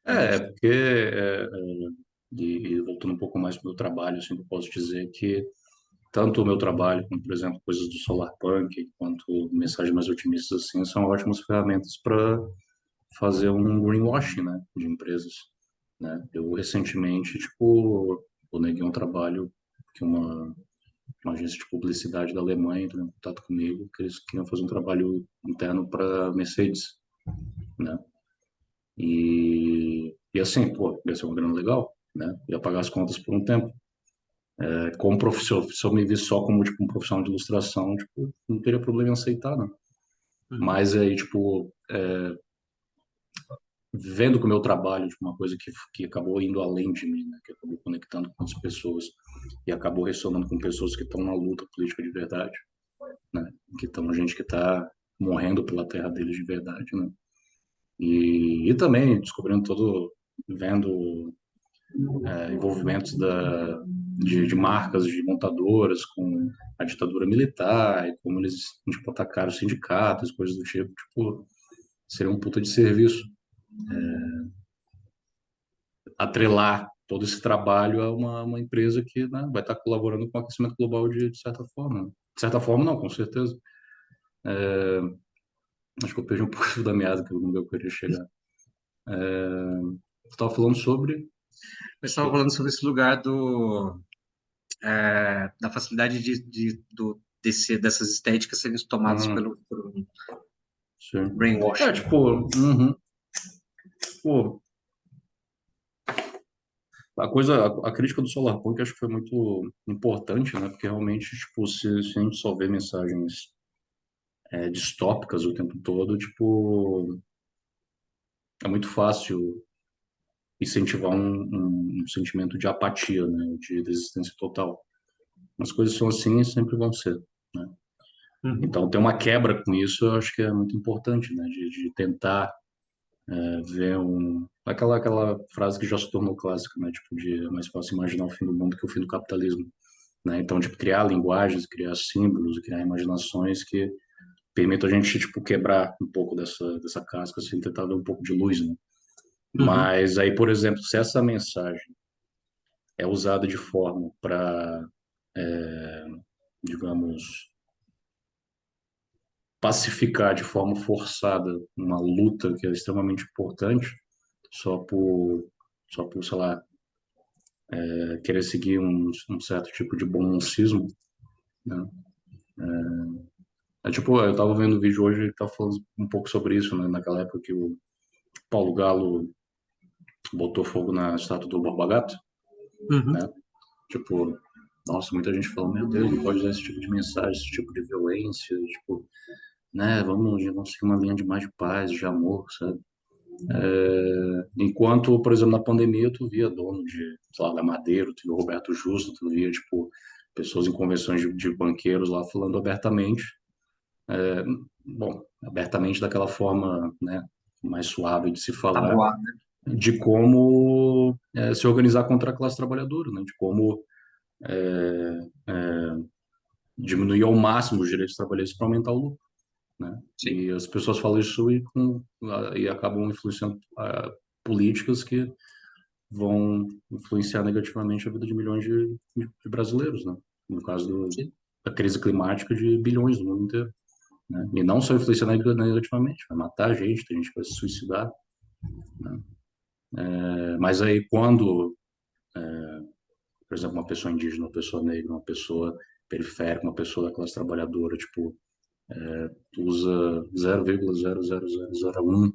É, Porque, e voltando um pouco mais para o meu trabalho, assim, eu posso dizer que tanto o meu trabalho, como, por exemplo, coisas do Solarpunk, quanto mensagens mais otimistas, assim, são ótimas ferramentas para fazer um greenwashing, né, de empresas, né? Eu, recentemente, tipo, eu neguei um trabalho que uma agência de publicidade da Alemanha entrou em contato comigo, que eles queriam fazer um trabalho interno para Mercedes, né? E assim, pô, ia ser uma grana legal, né? Ia pagar as contas por um tempo. Como professor, se eu me visse só como tipo um profissional de ilustração, tipo, não teria problema em aceitar, né? uhum, Mas aí, tipo, vendo que o meu trabalho, tipo, uma coisa que acabou indo além de mim, né? Que acabou conectando com outras pessoas e acabou ressonando com pessoas que estão na luta política de verdade, né? Que estão gente que está morrendo pela terra deles de verdade, né? E também descobrindo todo, vendo envolvimentos de marcas, de montadoras com a ditadura militar e como eles, tipo, atacaram sindicatos, coisas do tipo, seria um puta de serviço atrelar todo esse trabalho a uma empresa que, né, vai estar colaborando com o aquecimento global de certa forma. De certa forma, não, com certeza. Acho que eu perdi um pouco da meada que eu queria chegar. Você estava falando sobre... eu estava falando sobre esse lugar da facilidade dessas estéticas serem tomadas Ah, por um sim. brainwashing. Tipo, uhum. Pô, a crítica do Solarpunk acho que foi muito importante, né? Porque realmente, tipo, se a gente só vê mensagens distópicas o tempo todo, tipo, é muito fácil incentivar um sentimento de apatia, né? De desistência total. As coisas são assim e sempre vão ser, né? Uhum. Então, ter uma quebra com isso, eu acho que é muito importante, né? De tentar ver aquela frase que já se tornou clássica, né? Tipo, de é mais fácil imaginar o fim do mundo que o fim do capitalismo. Né? Então, tipo, criar linguagens, criar símbolos, criar imaginações que permitam a gente, tipo, quebrar um pouco dessa casca, assim, tentar ver um pouco de luz, né? Uhum. Mas aí, por exemplo, se essa mensagem é usada de forma para, digamos, pacificar de forma forçada uma luta que é extremamente importante, só por, só por, sei lá, querer seguir um certo tipo de bom né? tipo, eu tava vendo o vídeo hoje e tava falando um pouco sobre isso, né? Naquela época que o Paulo Galo botou fogo na estátua do Borba Gato, Uhum. né? Tipo, nossa, muita gente falou, meu Deus, não pode dar esse tipo de mensagem, esse tipo de violência, tipo, né? Vamos seguir uma linha de mais de paz, de amor, sabe? Enquanto, por exemplo, na pandemia, tu via dono de, sei lá, da Madeiro, tu via o Roberto Justo, tu via, tipo, pessoas em convenções de banqueiros lá falando abertamente, bom, abertamente daquela forma, né, mais suave de se falar, Tabuada, né? de como se organizar contra a classe trabalhadora, né, de como diminuir ao máximo os direitos trabalhistas para aumentar o lucro, né? Sim. E as pessoas falam isso e acabam influenciando políticas que vão influenciar negativamente a vida de milhões de brasileiros, né? No caso Sim. da crise climática de bilhões no mundo inteiro, né? E não só influenciar negativamente, vai matar a gente, tem gente que vai se suicidar, né? Mas aí quando, por exemplo, uma pessoa indígena, uma pessoa negra, uma pessoa periférica, uma pessoa da classe trabalhadora, tipo, usa 0,00001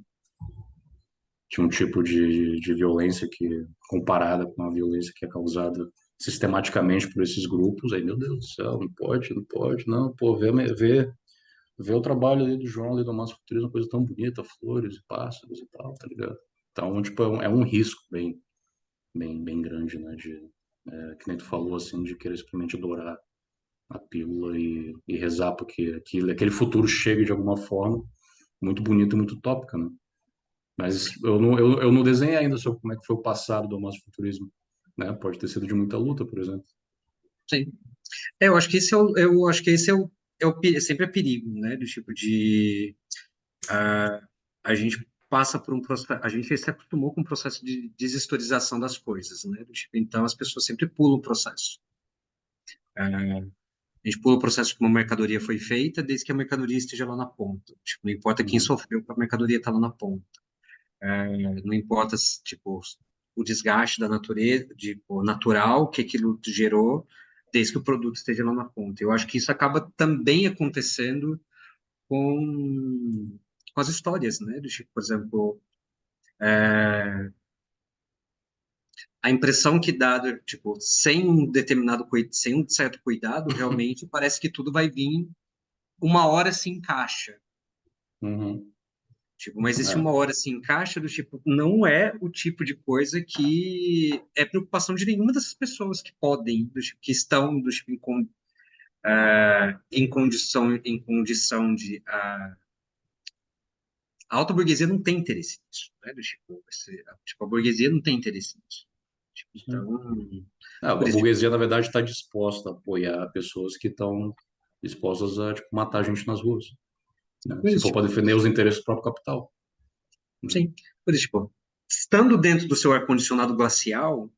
de um tipo de violência que, comparada com a violência que é causada sistematicamente por esses grupos, aí, meu Deus do céu, não pode, não, pô, vê o trabalho ali do João, ali do masculino, uma coisa tão bonita, flores e pássaros e tal, tá ligado? Então, tipo, é um risco bem grande, né, que nem tu falou, assim, de querer simplesmente dourar a pílula e rezar porque aquele futuro chegue de alguma forma, muito bonito e muito utópica, né? Mas eu não desenhei ainda sobre como é que foi o passado do massofuturismo, né? Pode ter sido de muita luta, por exemplo. Sim. Eu acho que eu acho que esse sempre é perigo, né? Do tipo de a gente passa por um processo, a gente se acostumou com o processo de deshistorização das coisas, né? Do tipo, então as pessoas sempre pulam o processo. A gente pula o processo de como a mercadoria foi feita, desde que a mercadoria esteja lá na ponta. Tipo, não importa quem Uhum. sofreu para a mercadoria estar lá na ponta. Não importa, tipo, o desgaste da natureza, tipo, natural que aquilo gerou, desde que o produto esteja lá na ponta. Eu acho que isso acaba também acontecendo com, com as histórias, né? Do tipo, por exemplo, a impressão que dá, tipo, sem um certo cuidado, realmente parece que tudo vai vir, uma hora se encaixa. Uhum. Tipo, mas esse É. uma hora se encaixa do tipo, não é o tipo de coisa que é preocupação de nenhuma dessas pessoas que podem, do tipo, que estão do tipo, em condição de a alta burguesia não tem interesse nisso, né? Do tipo, tipo, a burguesia não tem interesse nisso. Tipo, Sim. então, A por isso, tipo, burguesia, na verdade, está disposta a apoiar pessoas que estão dispostas a, tipo, matar a gente nas ruas, né? por Se isso, for para tipo, defender os interesses do próprio capital, né? sim, por isso, tipo, estando dentro do seu ar-condicionado glacial,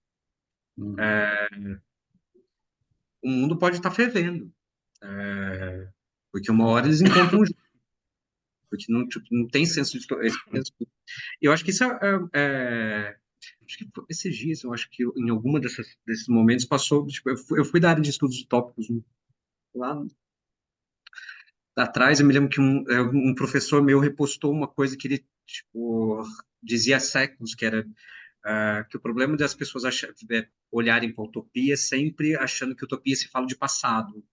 Uhum. o mundo pode estar fervendo, porque uma hora eles encontram um jeito, porque não, tipo, não tem senso de eu acho que isso acho que esses dias, eu acho que em alguma desses momentos passou, tipo, eu fui da área de estudos utópicos lá atrás, eu me lembro que um professor meu repostou uma coisa que ele, tipo, dizia há séculos, que era que o problema das pessoas olharem para a utopia sempre achando que utopia se fala de passado,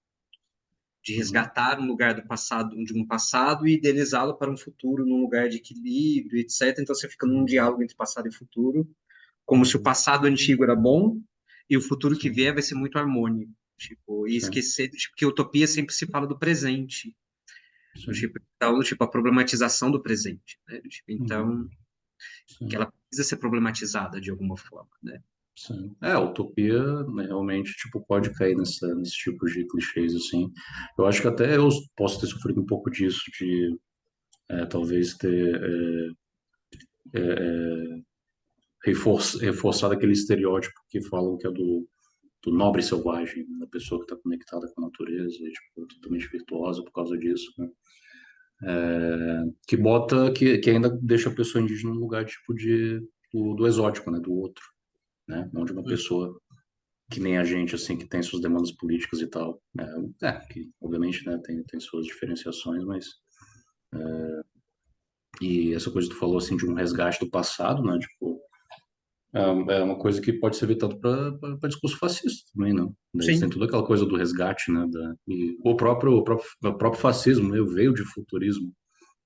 de Uhum. resgatar um lugar do passado, de um passado e idealizá-lo para um futuro, num lugar de equilíbrio, etc. Então você fica num diálogo entre passado e futuro, como se o Uhum. passado antigo era bom e o futuro que Sim, vier vai ser muito harmônico. Tipo, e sim, esquecer, tipo, que utopia sempre se fala do presente, sim. então, tipo, a problematização do presente, né? Tipo, Uhum. então, que Sim. ela precisa ser problematizada de alguma forma, né? Sim. A utopia, né, realmente, tipo, pode cair nesse tipo de clichês, assim. Eu acho que até eu posso ter sofrido um pouco disso, de talvez ter reforçado aquele estereótipo que falam que é do nobre selvagem, da pessoa que está conectada com a natureza, e, tipo, totalmente virtuosa por causa disso, né? Que ainda deixa a pessoa indígena no lugar, tipo, do exótico, né? Do outro, né? Não de uma Hum. pessoa. que nem a gente, assim, que tem suas demandas políticas e tal. Que obviamente, né, tem suas diferenciações, mas e essa coisa que tu falou, assim, de um resgate do passado, né, tipo, é uma coisa que pode servir tanto para discurso fascista também, né? Daí tem Sim, toda aquela coisa do resgate, né, e o próprio fascismo, né, veio de futurismo,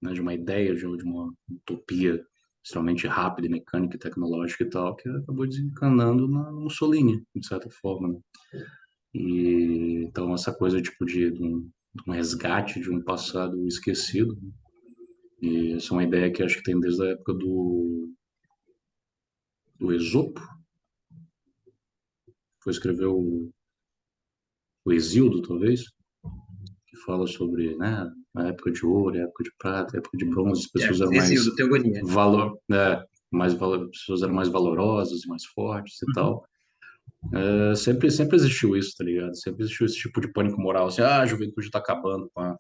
né, de uma ideia, de uma utopia extremamente rápida, e mecânica e tecnológica e tal, que acabou desencanando na Mussolini, de certa forma, né? E então essa coisa tipo de um resgate de um passado esquecido, e essa é uma ideia que acho que tem desde a época do Esopo, que foi escrever o Exíodo, talvez, que fala sobre, né, a época de ouro, a época de prata, a época de bronze, as pessoas eram mais Exílio, Teogonia. as pessoas eram mais valorosas, mais fortes e Uhum. tal. Sempre existiu isso, tá ligado? Sempre existiu esse tipo de pânico moral, assim, a juventude está acabando com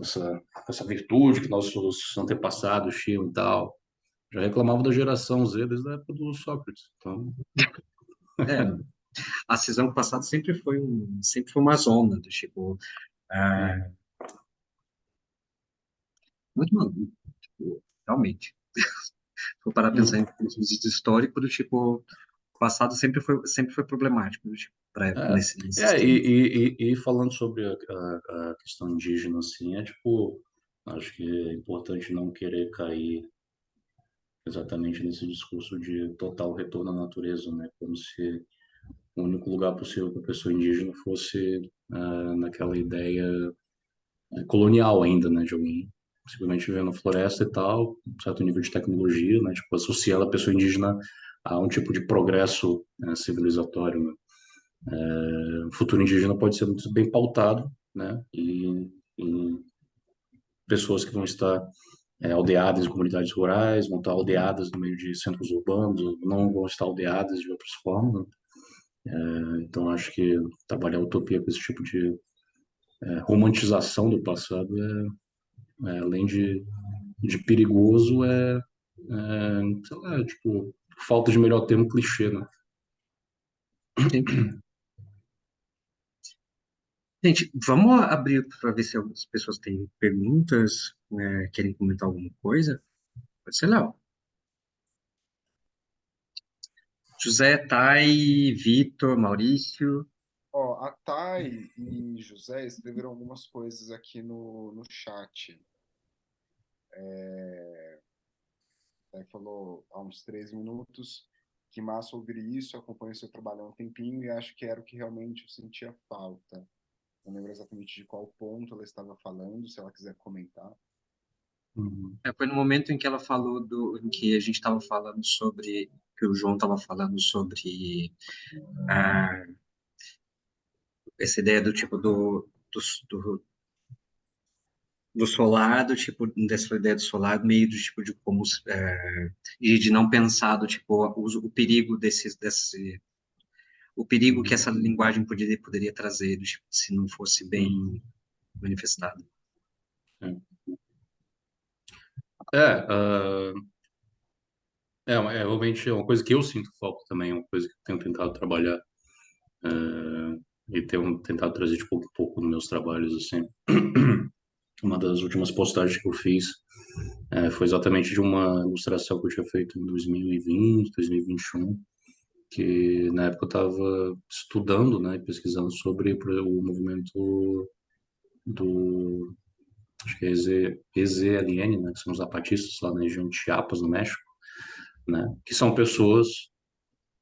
essa virtude que nossos antepassados tinham e tal. Já reclamavam da geração Z desde a época do Sócrates. Então, É, a cisão passada sempre foi uma zona do tipo, hum, ah, muito maluco, tipo, realmente. Se for parar a pensar em hum. termos de histórico, do tipo, o passado sempre foi problemático, do tipo, nesses É, e, termos. e, e e falando sobre a questão indígena, assim, tipo, acho que é importante não querer cair exatamente nesse discurso de total retorno à natureza, né? Como se o único lugar possível para a pessoa indígena fosse naquela ideia colonial ainda, né? De alguém simplesmente viver na floresta e tal, um certo nível de tecnologia, né? Tipo, associar a pessoa indígena a um tipo de progresso civilizatório, né? O futuro indígena pode ser muito bem pautado, né? E pessoas que vão estar aldeadas em comunidades rurais, vão estar aldeadas no meio de centros urbanos, não vão estar aldeadas de outras formas, né? Então, acho que trabalhar a utopia com esse tipo de romantização do passado além de perigoso, sei lá, tipo, falta de melhor termo, clichê, né? Sim. Gente, vamos abrir para ver se algumas pessoas têm perguntas, querem comentar alguma coisa. Pode ser, Léo. José, Thay, Vitor, Maurício. Ó, a Thay e José escreveram algumas coisas aqui no chat. A Thay falou há uns 3 minutos que massa ouvir isso, acompanho seu trabalho há um tempinho e acho que era o que realmente eu sentia falta. Não lembro exatamente de qual ponto ela estava falando, se ela quiser comentar. Uhum. Foi no momento em que ela falou em que a gente estava falando sobre, que o João estava falando sobre ah, essa ideia do tipo do, do solar, do tipo, dessa ideia do solar, meio do tipo de como, e de não pensar do tipo, o perigo o perigo que essa linguagem poderia trazer, do tipo, se não fosse bem Uhum. manifestado. É, ah, realmente é uma coisa que eu sinto falta também, é uma coisa que eu tenho tentado trabalhar e tenho tentado trazer de pouco em pouco nos meus trabalhos, assim. Uma das últimas postagens que eu fiz foi exatamente de uma ilustração que eu tinha feito em 2020, 2021, que na época eu estava estudando, né, e pesquisando sobre o movimento do, acho que é EZLN, né, que são os zapatistas lá na região de Chiapas, no México, né, que são pessoas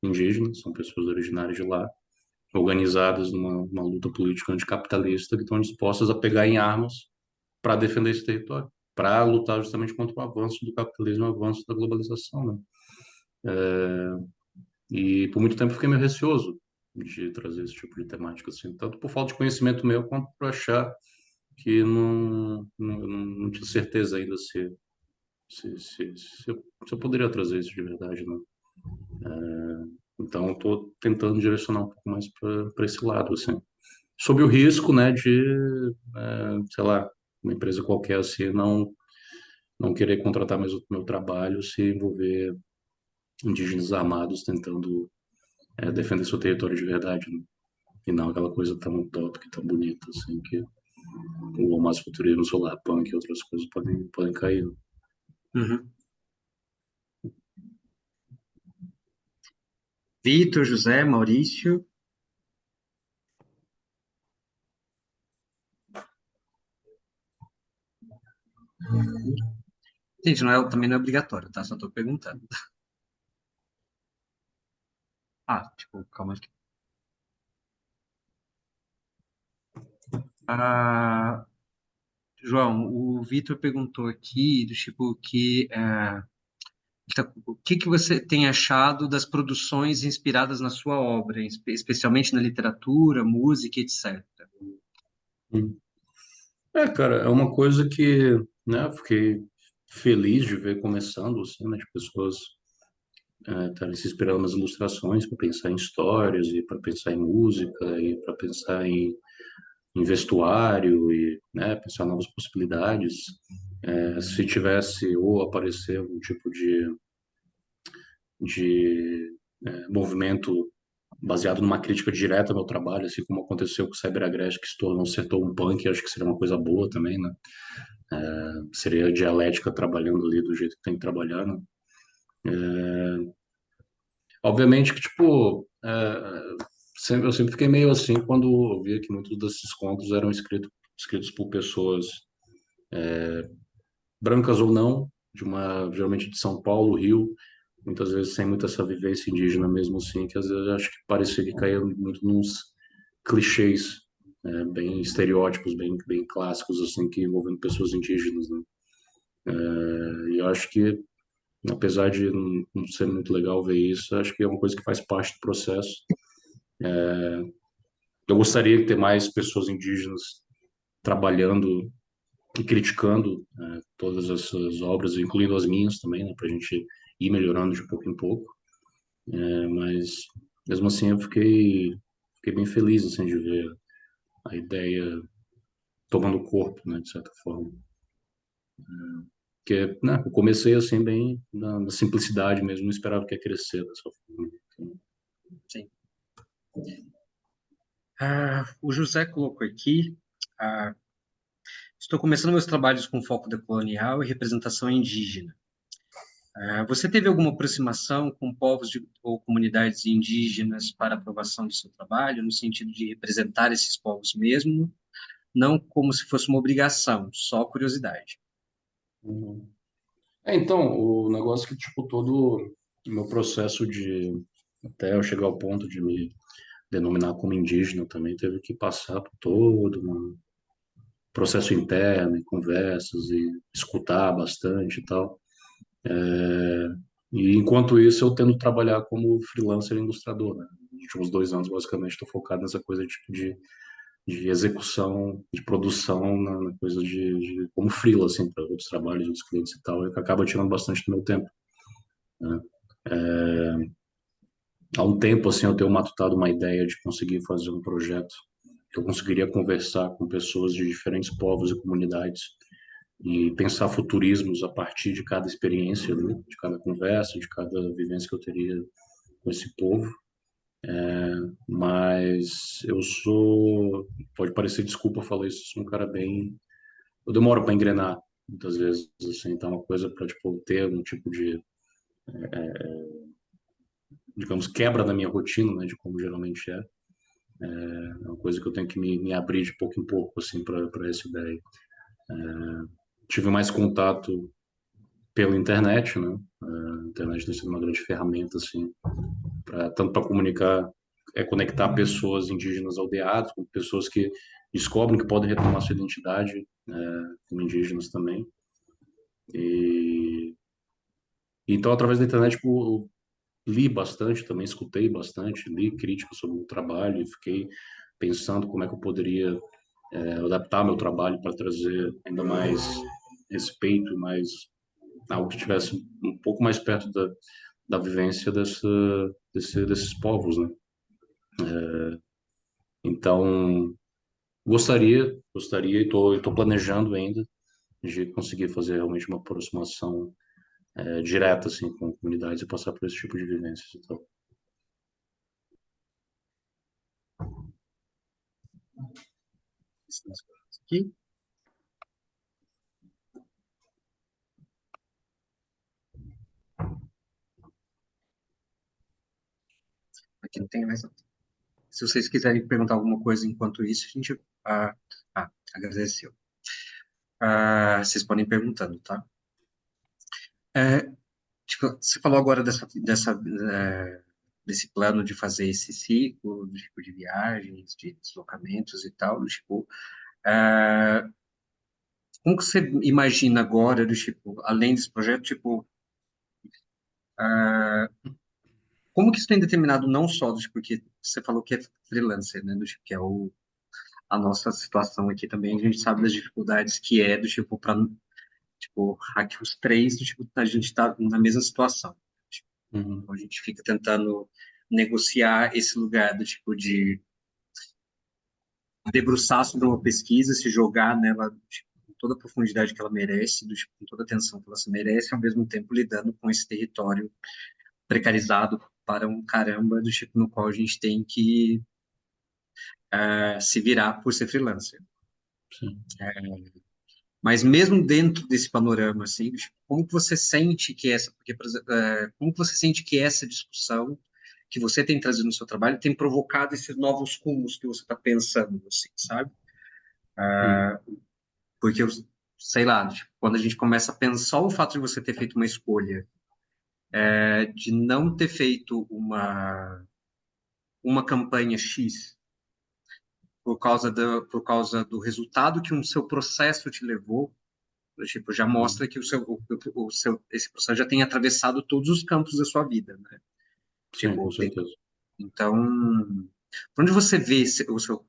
indígenas, são pessoas originárias de lá, organizadas numa luta política anticapitalista que estão dispostas a pegar em armas para defender esse território, para lutar justamente contra o avanço do capitalismo, o avanço da globalização, né? E por muito tempo eu fiquei meio receoso de trazer esse tipo de temática, assim, tanto por falta de conhecimento meu, quanto por achar que não tinha certeza ainda se eu poderia trazer isso de verdade, né? Então, eu estou tentando direcionar um pouco mais para esse lado, assim. Sob o risco, né, sei lá, uma empresa qualquer assim não querer contratar mais o meu trabalho se envolver indígenas armados tentando defender seu território de verdade, né? E não aquela coisa tão utópica, tão bonita, assim, que o homossexualismo solar punk e outras coisas podem cair. Né? Uhum. Vitor, José, Maurício. Gente, também não é obrigatório, tá? Só estou perguntando. Ah, tipo, calma aqui. Ah, João, o Vitor perguntou aqui do tipo o que que você tem achado das produções inspiradas na sua obra, especialmente na literatura, música, etc. Hum. Cara, é uma coisa que, né, eu fiquei feliz de ver começando, assim, né, de pessoas estarem se inspirando nas ilustrações para pensar em histórias e para pensar em música e para pensar em vestuário e, né, pensar em novas possibilidades. Se tivesse ou aparecer um tipo de movimento baseado numa crítica direta ao meu trabalho, assim como aconteceu com o CyberAgreste, que se tornou um setor um punk, acho que seria uma coisa boa também, né? Seria a dialética trabalhando ali do jeito que tem que trabalhar, né? Obviamente que, tipo, eu sempre fiquei meio assim quando eu via que muitos desses contos eram escritos por pessoas brancas ou não, geralmente de São Paulo, Rio, muitas vezes sem muita essa vivência indígena mesmo assim, que às vezes eu acho que parecia que caía muito nos clichês, bem estereótipos, bem clássicos, assim, que envolvendo pessoas indígenas, né? E eu acho que, apesar de não ser muito legal ver isso, acho que é uma coisa que faz parte do processo. Eu gostaria de ter mais pessoas indígenas trabalhando e criticando todas essas obras, incluindo as minhas também, né, para a gente ir melhorando de pouco em pouco. Mas mesmo assim eu fiquei bem feliz assim de ver a ideia tomando corpo, né, de certa forma. Porque, né, eu comecei assim bem na simplicidade mesmo, não esperava que ia crescer dessa forma. Sim. O José colocou aqui. ah, Estou começando meus trabalhos com foco decolonial e representação indígena. Você teve alguma aproximação com povos ou comunidades indígenas para aprovação do seu trabalho, no sentido de representar esses povos mesmo, não como se fosse uma obrigação, só curiosidade? Uhum. Então, o negócio que, tipo, todo o meu processo até eu chegar ao ponto de me denominar como indígena também teve que passar por todo um processo interno, e conversas, e escutar bastante e tal. E enquanto isso, eu tento trabalhar como freelancer e ilustrador, né? Nos últimos 2 anos, basicamente, estou focado nessa coisa de execução, de produção, na coisa de como freela, assim, para outros trabalhos, outros clientes e tal, e que acaba tirando bastante do meu tempo, né? Há um tempo, assim, eu tenho matutado uma ideia de conseguir fazer um projeto que eu conseguiria conversar com pessoas de diferentes povos e comunidades e pensar futurismos a partir de cada experiência, né? De cada conversa, de cada vivência que eu teria com esse povo. Mas pode parecer desculpa falar isso, sou um cara bem, eu demoro para engrenar muitas vezes, assim, então é uma coisa para tipo ter um tipo de, digamos, quebra da minha rotina, né, de como geralmente é uma coisa que eu tenho que me abrir de pouco em pouco, assim, para essa ideia. Tive mais contato pela internet, né? A internet tem sido uma grande ferramenta, assim, tanto para comunicar, conectar pessoas indígenas aldeadas com pessoas que descobrem que podem retomar sua identidade, como indígenas também. E então, através da internet, tipo, eu li bastante também, escutei bastante, li críticas sobre o trabalho e fiquei pensando como é que eu poderia adaptar meu trabalho para trazer ainda mais respeito, mais algo que estivesse um pouco mais perto da vivência desses povos, né? Então, gostaria e estou planejando ainda de conseguir fazer realmente uma aproximação direta assim com comunidades e passar por esse tipo de vivências e tal. aqui. Aqui não tem mais nada. Se vocês quiserem perguntar alguma coisa enquanto isso, a gente agradeceu. Vocês podem ir perguntando, tá? Tipo, você falou agora desse plano de fazer esse ciclo, tipo, de viagens, de deslocamentos e tal, tipo, como que você imagina agora, tipo, além desse projeto, tipo, como que isso tem determinado não só, tipo, porque você falou que é freelancer, né, tipo, que é a nossa situação aqui também, a gente sabe das dificuldades que é, do tipo, para, tipo, aqui os três, do tipo, a gente está na mesma situação. Uhum. A gente fica tentando negociar esse lugar do tipo de debruçar sobre uma pesquisa, se jogar nela tipo, com toda a profundidade que ela merece, do tipo, com toda a atenção que ela se merece, ao mesmo tempo lidando com esse território precarizado para um caramba do tipo no qual a gente tem que se virar por ser freelancer. Sim. Mas mesmo dentro desse panorama, assim, como que você sente que porque, por exemplo, como que você sente que essa discussão que você tem trazido no seu trabalho tem provocado esses novos rumos que você está pensando, assim, sabe? Porque, sei lá, tipo, quando a gente começa a pensar o fato de você ter feito uma escolha, de não ter feito uma campanha X por causa do resultado que seu processo te levou, tipo, já Uhum. mostra que esse processo já tem atravessado todos os campos da sua vida, né? Sim, com Tipo, certeza. então, pra onde você vê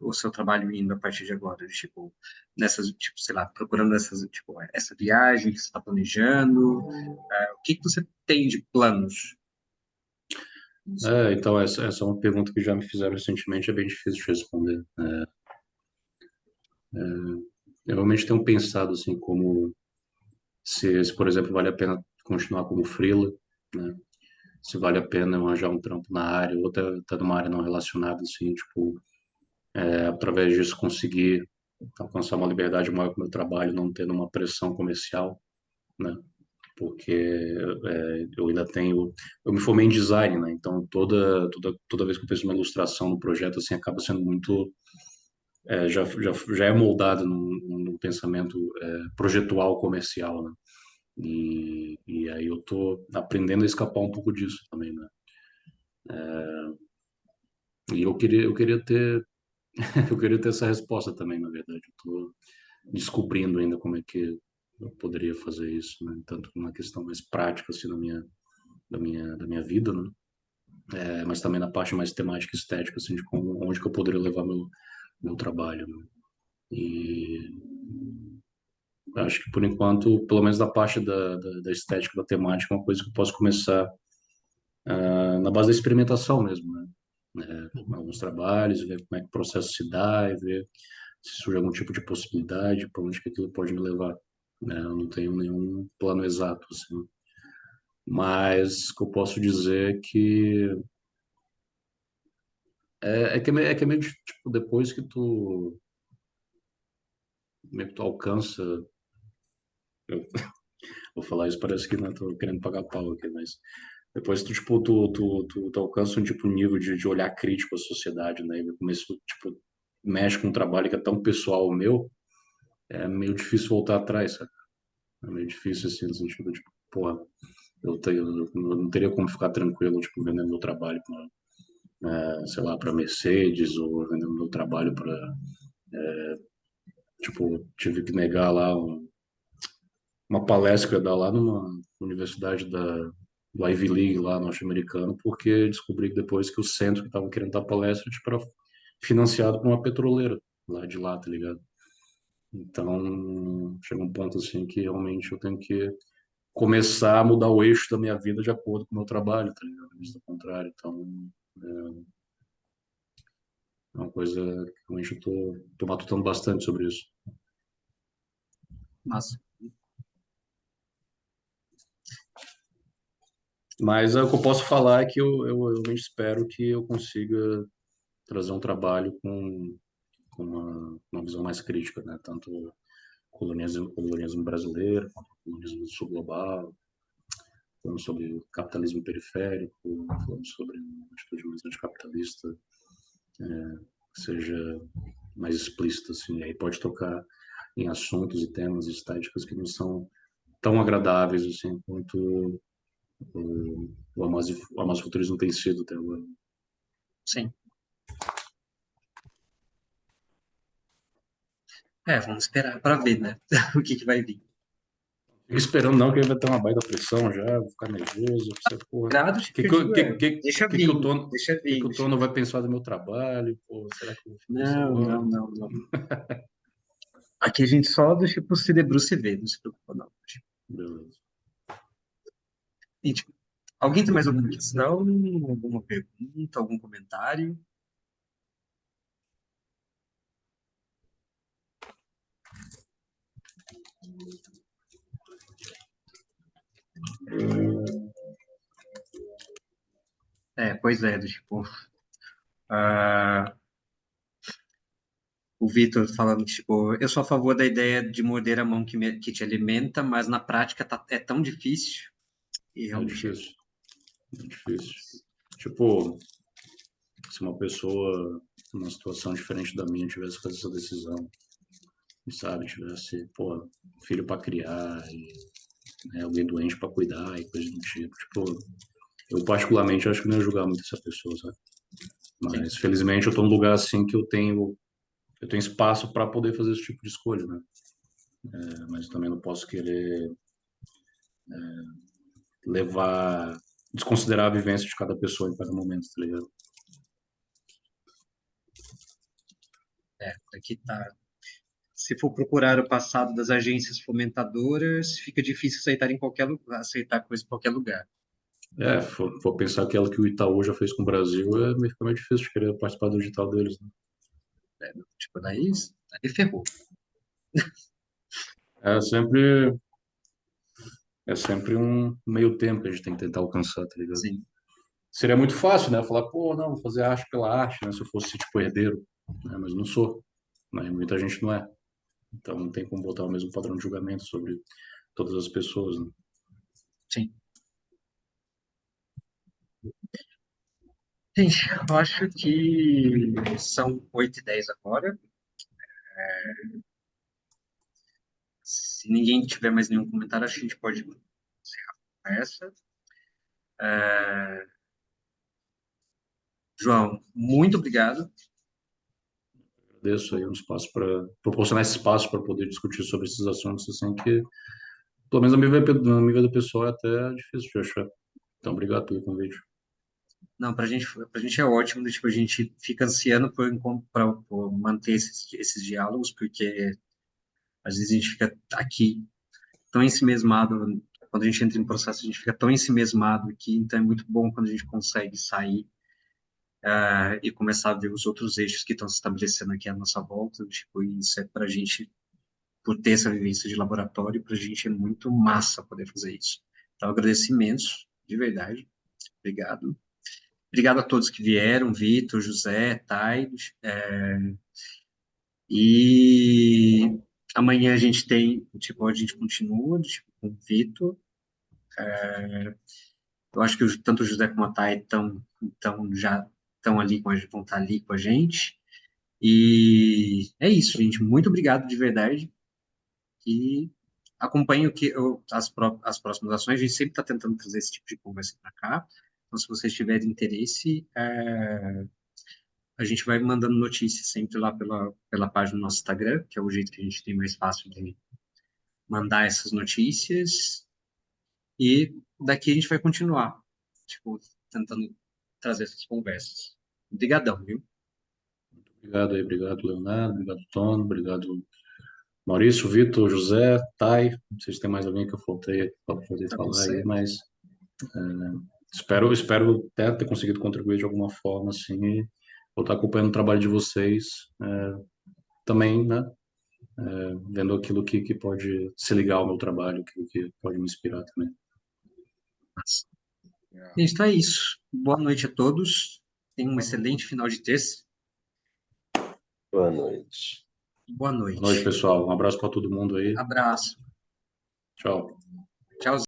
o seu trabalho indo a partir de agora? Tipo, nessas, tipo, sei lá, procurando tipo, essa viagem que você está planejando, o que que você tem de planos? Então, essa é uma pergunta que já me fizeram recentemente, é bem difícil de responder. Eu realmente tenho pensado, assim, como se, por exemplo, vale a pena continuar como freela, né? Se vale a pena eu arranjar um trampo na área, ou até numa área não relacionada, assim, tipo, através disso conseguir alcançar uma liberdade maior com o meu trabalho, não tendo uma pressão comercial, né? Porque eu ainda tenho, eu me formei em design, né? Então toda vez que eu penso uma ilustração no projeto, assim, acaba sendo muito, já é moldado num pensamento projetual comercial, né? E aí eu tô aprendendo a escapar um pouco disso também, né? E eu queria ter eu queria ter essa resposta também, na verdade. Eu tô descobrindo ainda como é que eu poderia fazer isso, né? Tanto uma questão mais prática assim da minha vida, né? Mas também na parte mais temática e estética, assim, de onde que eu poderia levar meu trabalho, né? E acho que por enquanto, pelo menos da parte da estética, da temática, é uma coisa que eu posso começar na base da experimentação mesmo, né? Alguns trabalhos, ver como é que o processo se dá e ver se surge algum tipo de possibilidade, para onde que aquilo pode me levar, né? Eu não tenho nenhum plano exato, assim. Mas o que eu posso dizer é que é que é meio tipo, depois que tu meio que tu alcança, eu vou falar isso, parece que não tô querendo pagar pau aqui, mas depois tu, tipo, tu alcança um tipo nível de olhar crítico à sociedade, né? E como isso, tipo, mexe com um trabalho que é tão pessoal meu, é meio difícil voltar atrás, sabe? É meio difícil, assim, no sentido, tipo, porra, eu não teria como ficar tranquilo, tipo, vendendo meu trabalho pra, sei lá, para Mercedes ou vendendo meu trabalho para, tipo, tive que negar lá uma palestra que eu ia dar lá numa universidade do Ivy League lá norte-americano, porque descobri que depois que o centro que estavam querendo dar palestra, tipo, era financiado por uma petroleira lá de lá, tá ligado? Então, chega um ponto assim que realmente eu tenho que começar a mudar o eixo da minha vida de acordo com o meu trabalho, tá ligado? Isso do contrário. Então, é uma coisa que realmente eu tô matutando bastante sobre isso. Mas, Mas o que eu posso falar é que eu realmente espero que eu consiga trazer um trabalho com uma visão mais crítica, né? Tanto o colonialismo brasileiro, quanto o colonialismo sul-global, falando sobre o capitalismo periférico, falando sobre uma atitude mais anticapitalista, que seja mais explícita, assim. Aí pode tocar em assuntos e temas estéticos que não são tão agradáveis, assim, quanto o amazofuturismo tem sido até agora. Sim. Vamos esperar para ver, né? O que vai vir. Fico esperando não, que vai ter uma baita pressão já, vou ficar nervoso, você, porra. Grado, deixa vir, deixa vir. Que o Tono vai pensar do meu trabalho, pô, será que eu vou ficar Não. Aqui a gente só, se debruça e vê, não se preocupa, não. Beleza. E, alguém tem mais alguma questão, alguma pergunta, algum comentário? Pois é, o Vitor falando que, eu sou a favor da ideia de morder a mão que te alimenta, mas na prática é tão difícil. E É realmente difícil. É difícil. Tipo, se uma pessoa numa situação diferente da minha tivesse que fazer essa decisão, sabe, tivesse, pô, filho para criar e alguém doente para cuidar e coisa do tipo, eu particularmente acho que não ia julgar muito essa pessoa, sabe? Mas felizmente eu tô num lugar assim que eu tenho espaço para poder fazer esse tipo de escolha, né? Mas eu também não posso querer desconsiderar a vivência de cada pessoa em cada momento, tá ligado? aqui tá. Se for procurar o passado das agências fomentadoras, fica difícil aceitar coisa em qualquer lugar. For pensar aquilo que o Itaú já fez com o Brasil, fica meio difícil de querer participar do digital deles, né? Daí ferrou. É sempre, é sempre um meio tempo que a gente tem que tentar alcançar, tá ligado? Sim. Seria muito fácil, né? Falar, pô, não, vou fazer arte pela arte, né? Se eu fosse, tipo, herdeiro, né? Mas não sou, né? Muita gente não é. Então não tem como botar o mesmo padrão de julgamento sobre todas as pessoas, né? Sim. Gente, eu acho que são 8h10 agora. Se ninguém tiver mais nenhum comentário, acho que a gente pode encerrar a conversa. João, muito obrigado. Agradeço aí um espaço para proporcionar esse espaço para poder discutir sobre esses assuntos, assim, que, pelo menos na minha vida pessoal, é até difícil de achar. Então, obrigado pelo convite. Não, pra gente é ótimo, a gente fica ansiando por manter esses diálogos, porque às vezes a gente fica aqui tão ensimesmado, quando a gente entra em processo, a gente fica tão ensimesmado aqui, então é muito bom quando a gente consegue sair e começar a ver os outros eixos que estão se estabelecendo aqui à nossa volta, isso é pra gente, por ter essa vivência de laboratório, pra gente é muito massa poder fazer isso. Então, eu agradeço imenso, de verdade. Obrigado. Obrigado a todos que vieram, Vitor, José, Thay. E amanhã a gente a gente continua, com o Vitor. Eu acho que tanto o José como a Thay já estão ali vão estar ali com a gente. E é isso, gente. Muito obrigado de verdade. E acompanhe as próximas ações. A gente sempre está tentando trazer esse tipo de conversa para cá. Então, se vocês tiverem interesse, a gente vai mandando notícias sempre lá pela página do nosso Instagram, que é o jeito que a gente tem mais fácil de mandar essas notícias. E daqui a gente vai continuar, tentando trazer essas conversas. Obrigadão, viu? Obrigado aí, obrigado, Leonardo, obrigado, Tono, obrigado, Maurício, Vitor, José, Thay. Não sei se tem mais alguém que eu faltei para poder Tá falar aí, certo. mas espero até ter conseguido contribuir de alguma forma, assim, e vou estar acompanhando o trabalho de vocês também, né? Vendo aquilo que pode se ligar ao meu trabalho, aquilo que pode me inspirar também. Gente, então é isso. Boa noite a todos. Tenham um excelente final de terça. Boa noite. Boa Boa noite, noite. pessoal. Um abraço para todo mundo aí. Abraço. Tchau. Tchau.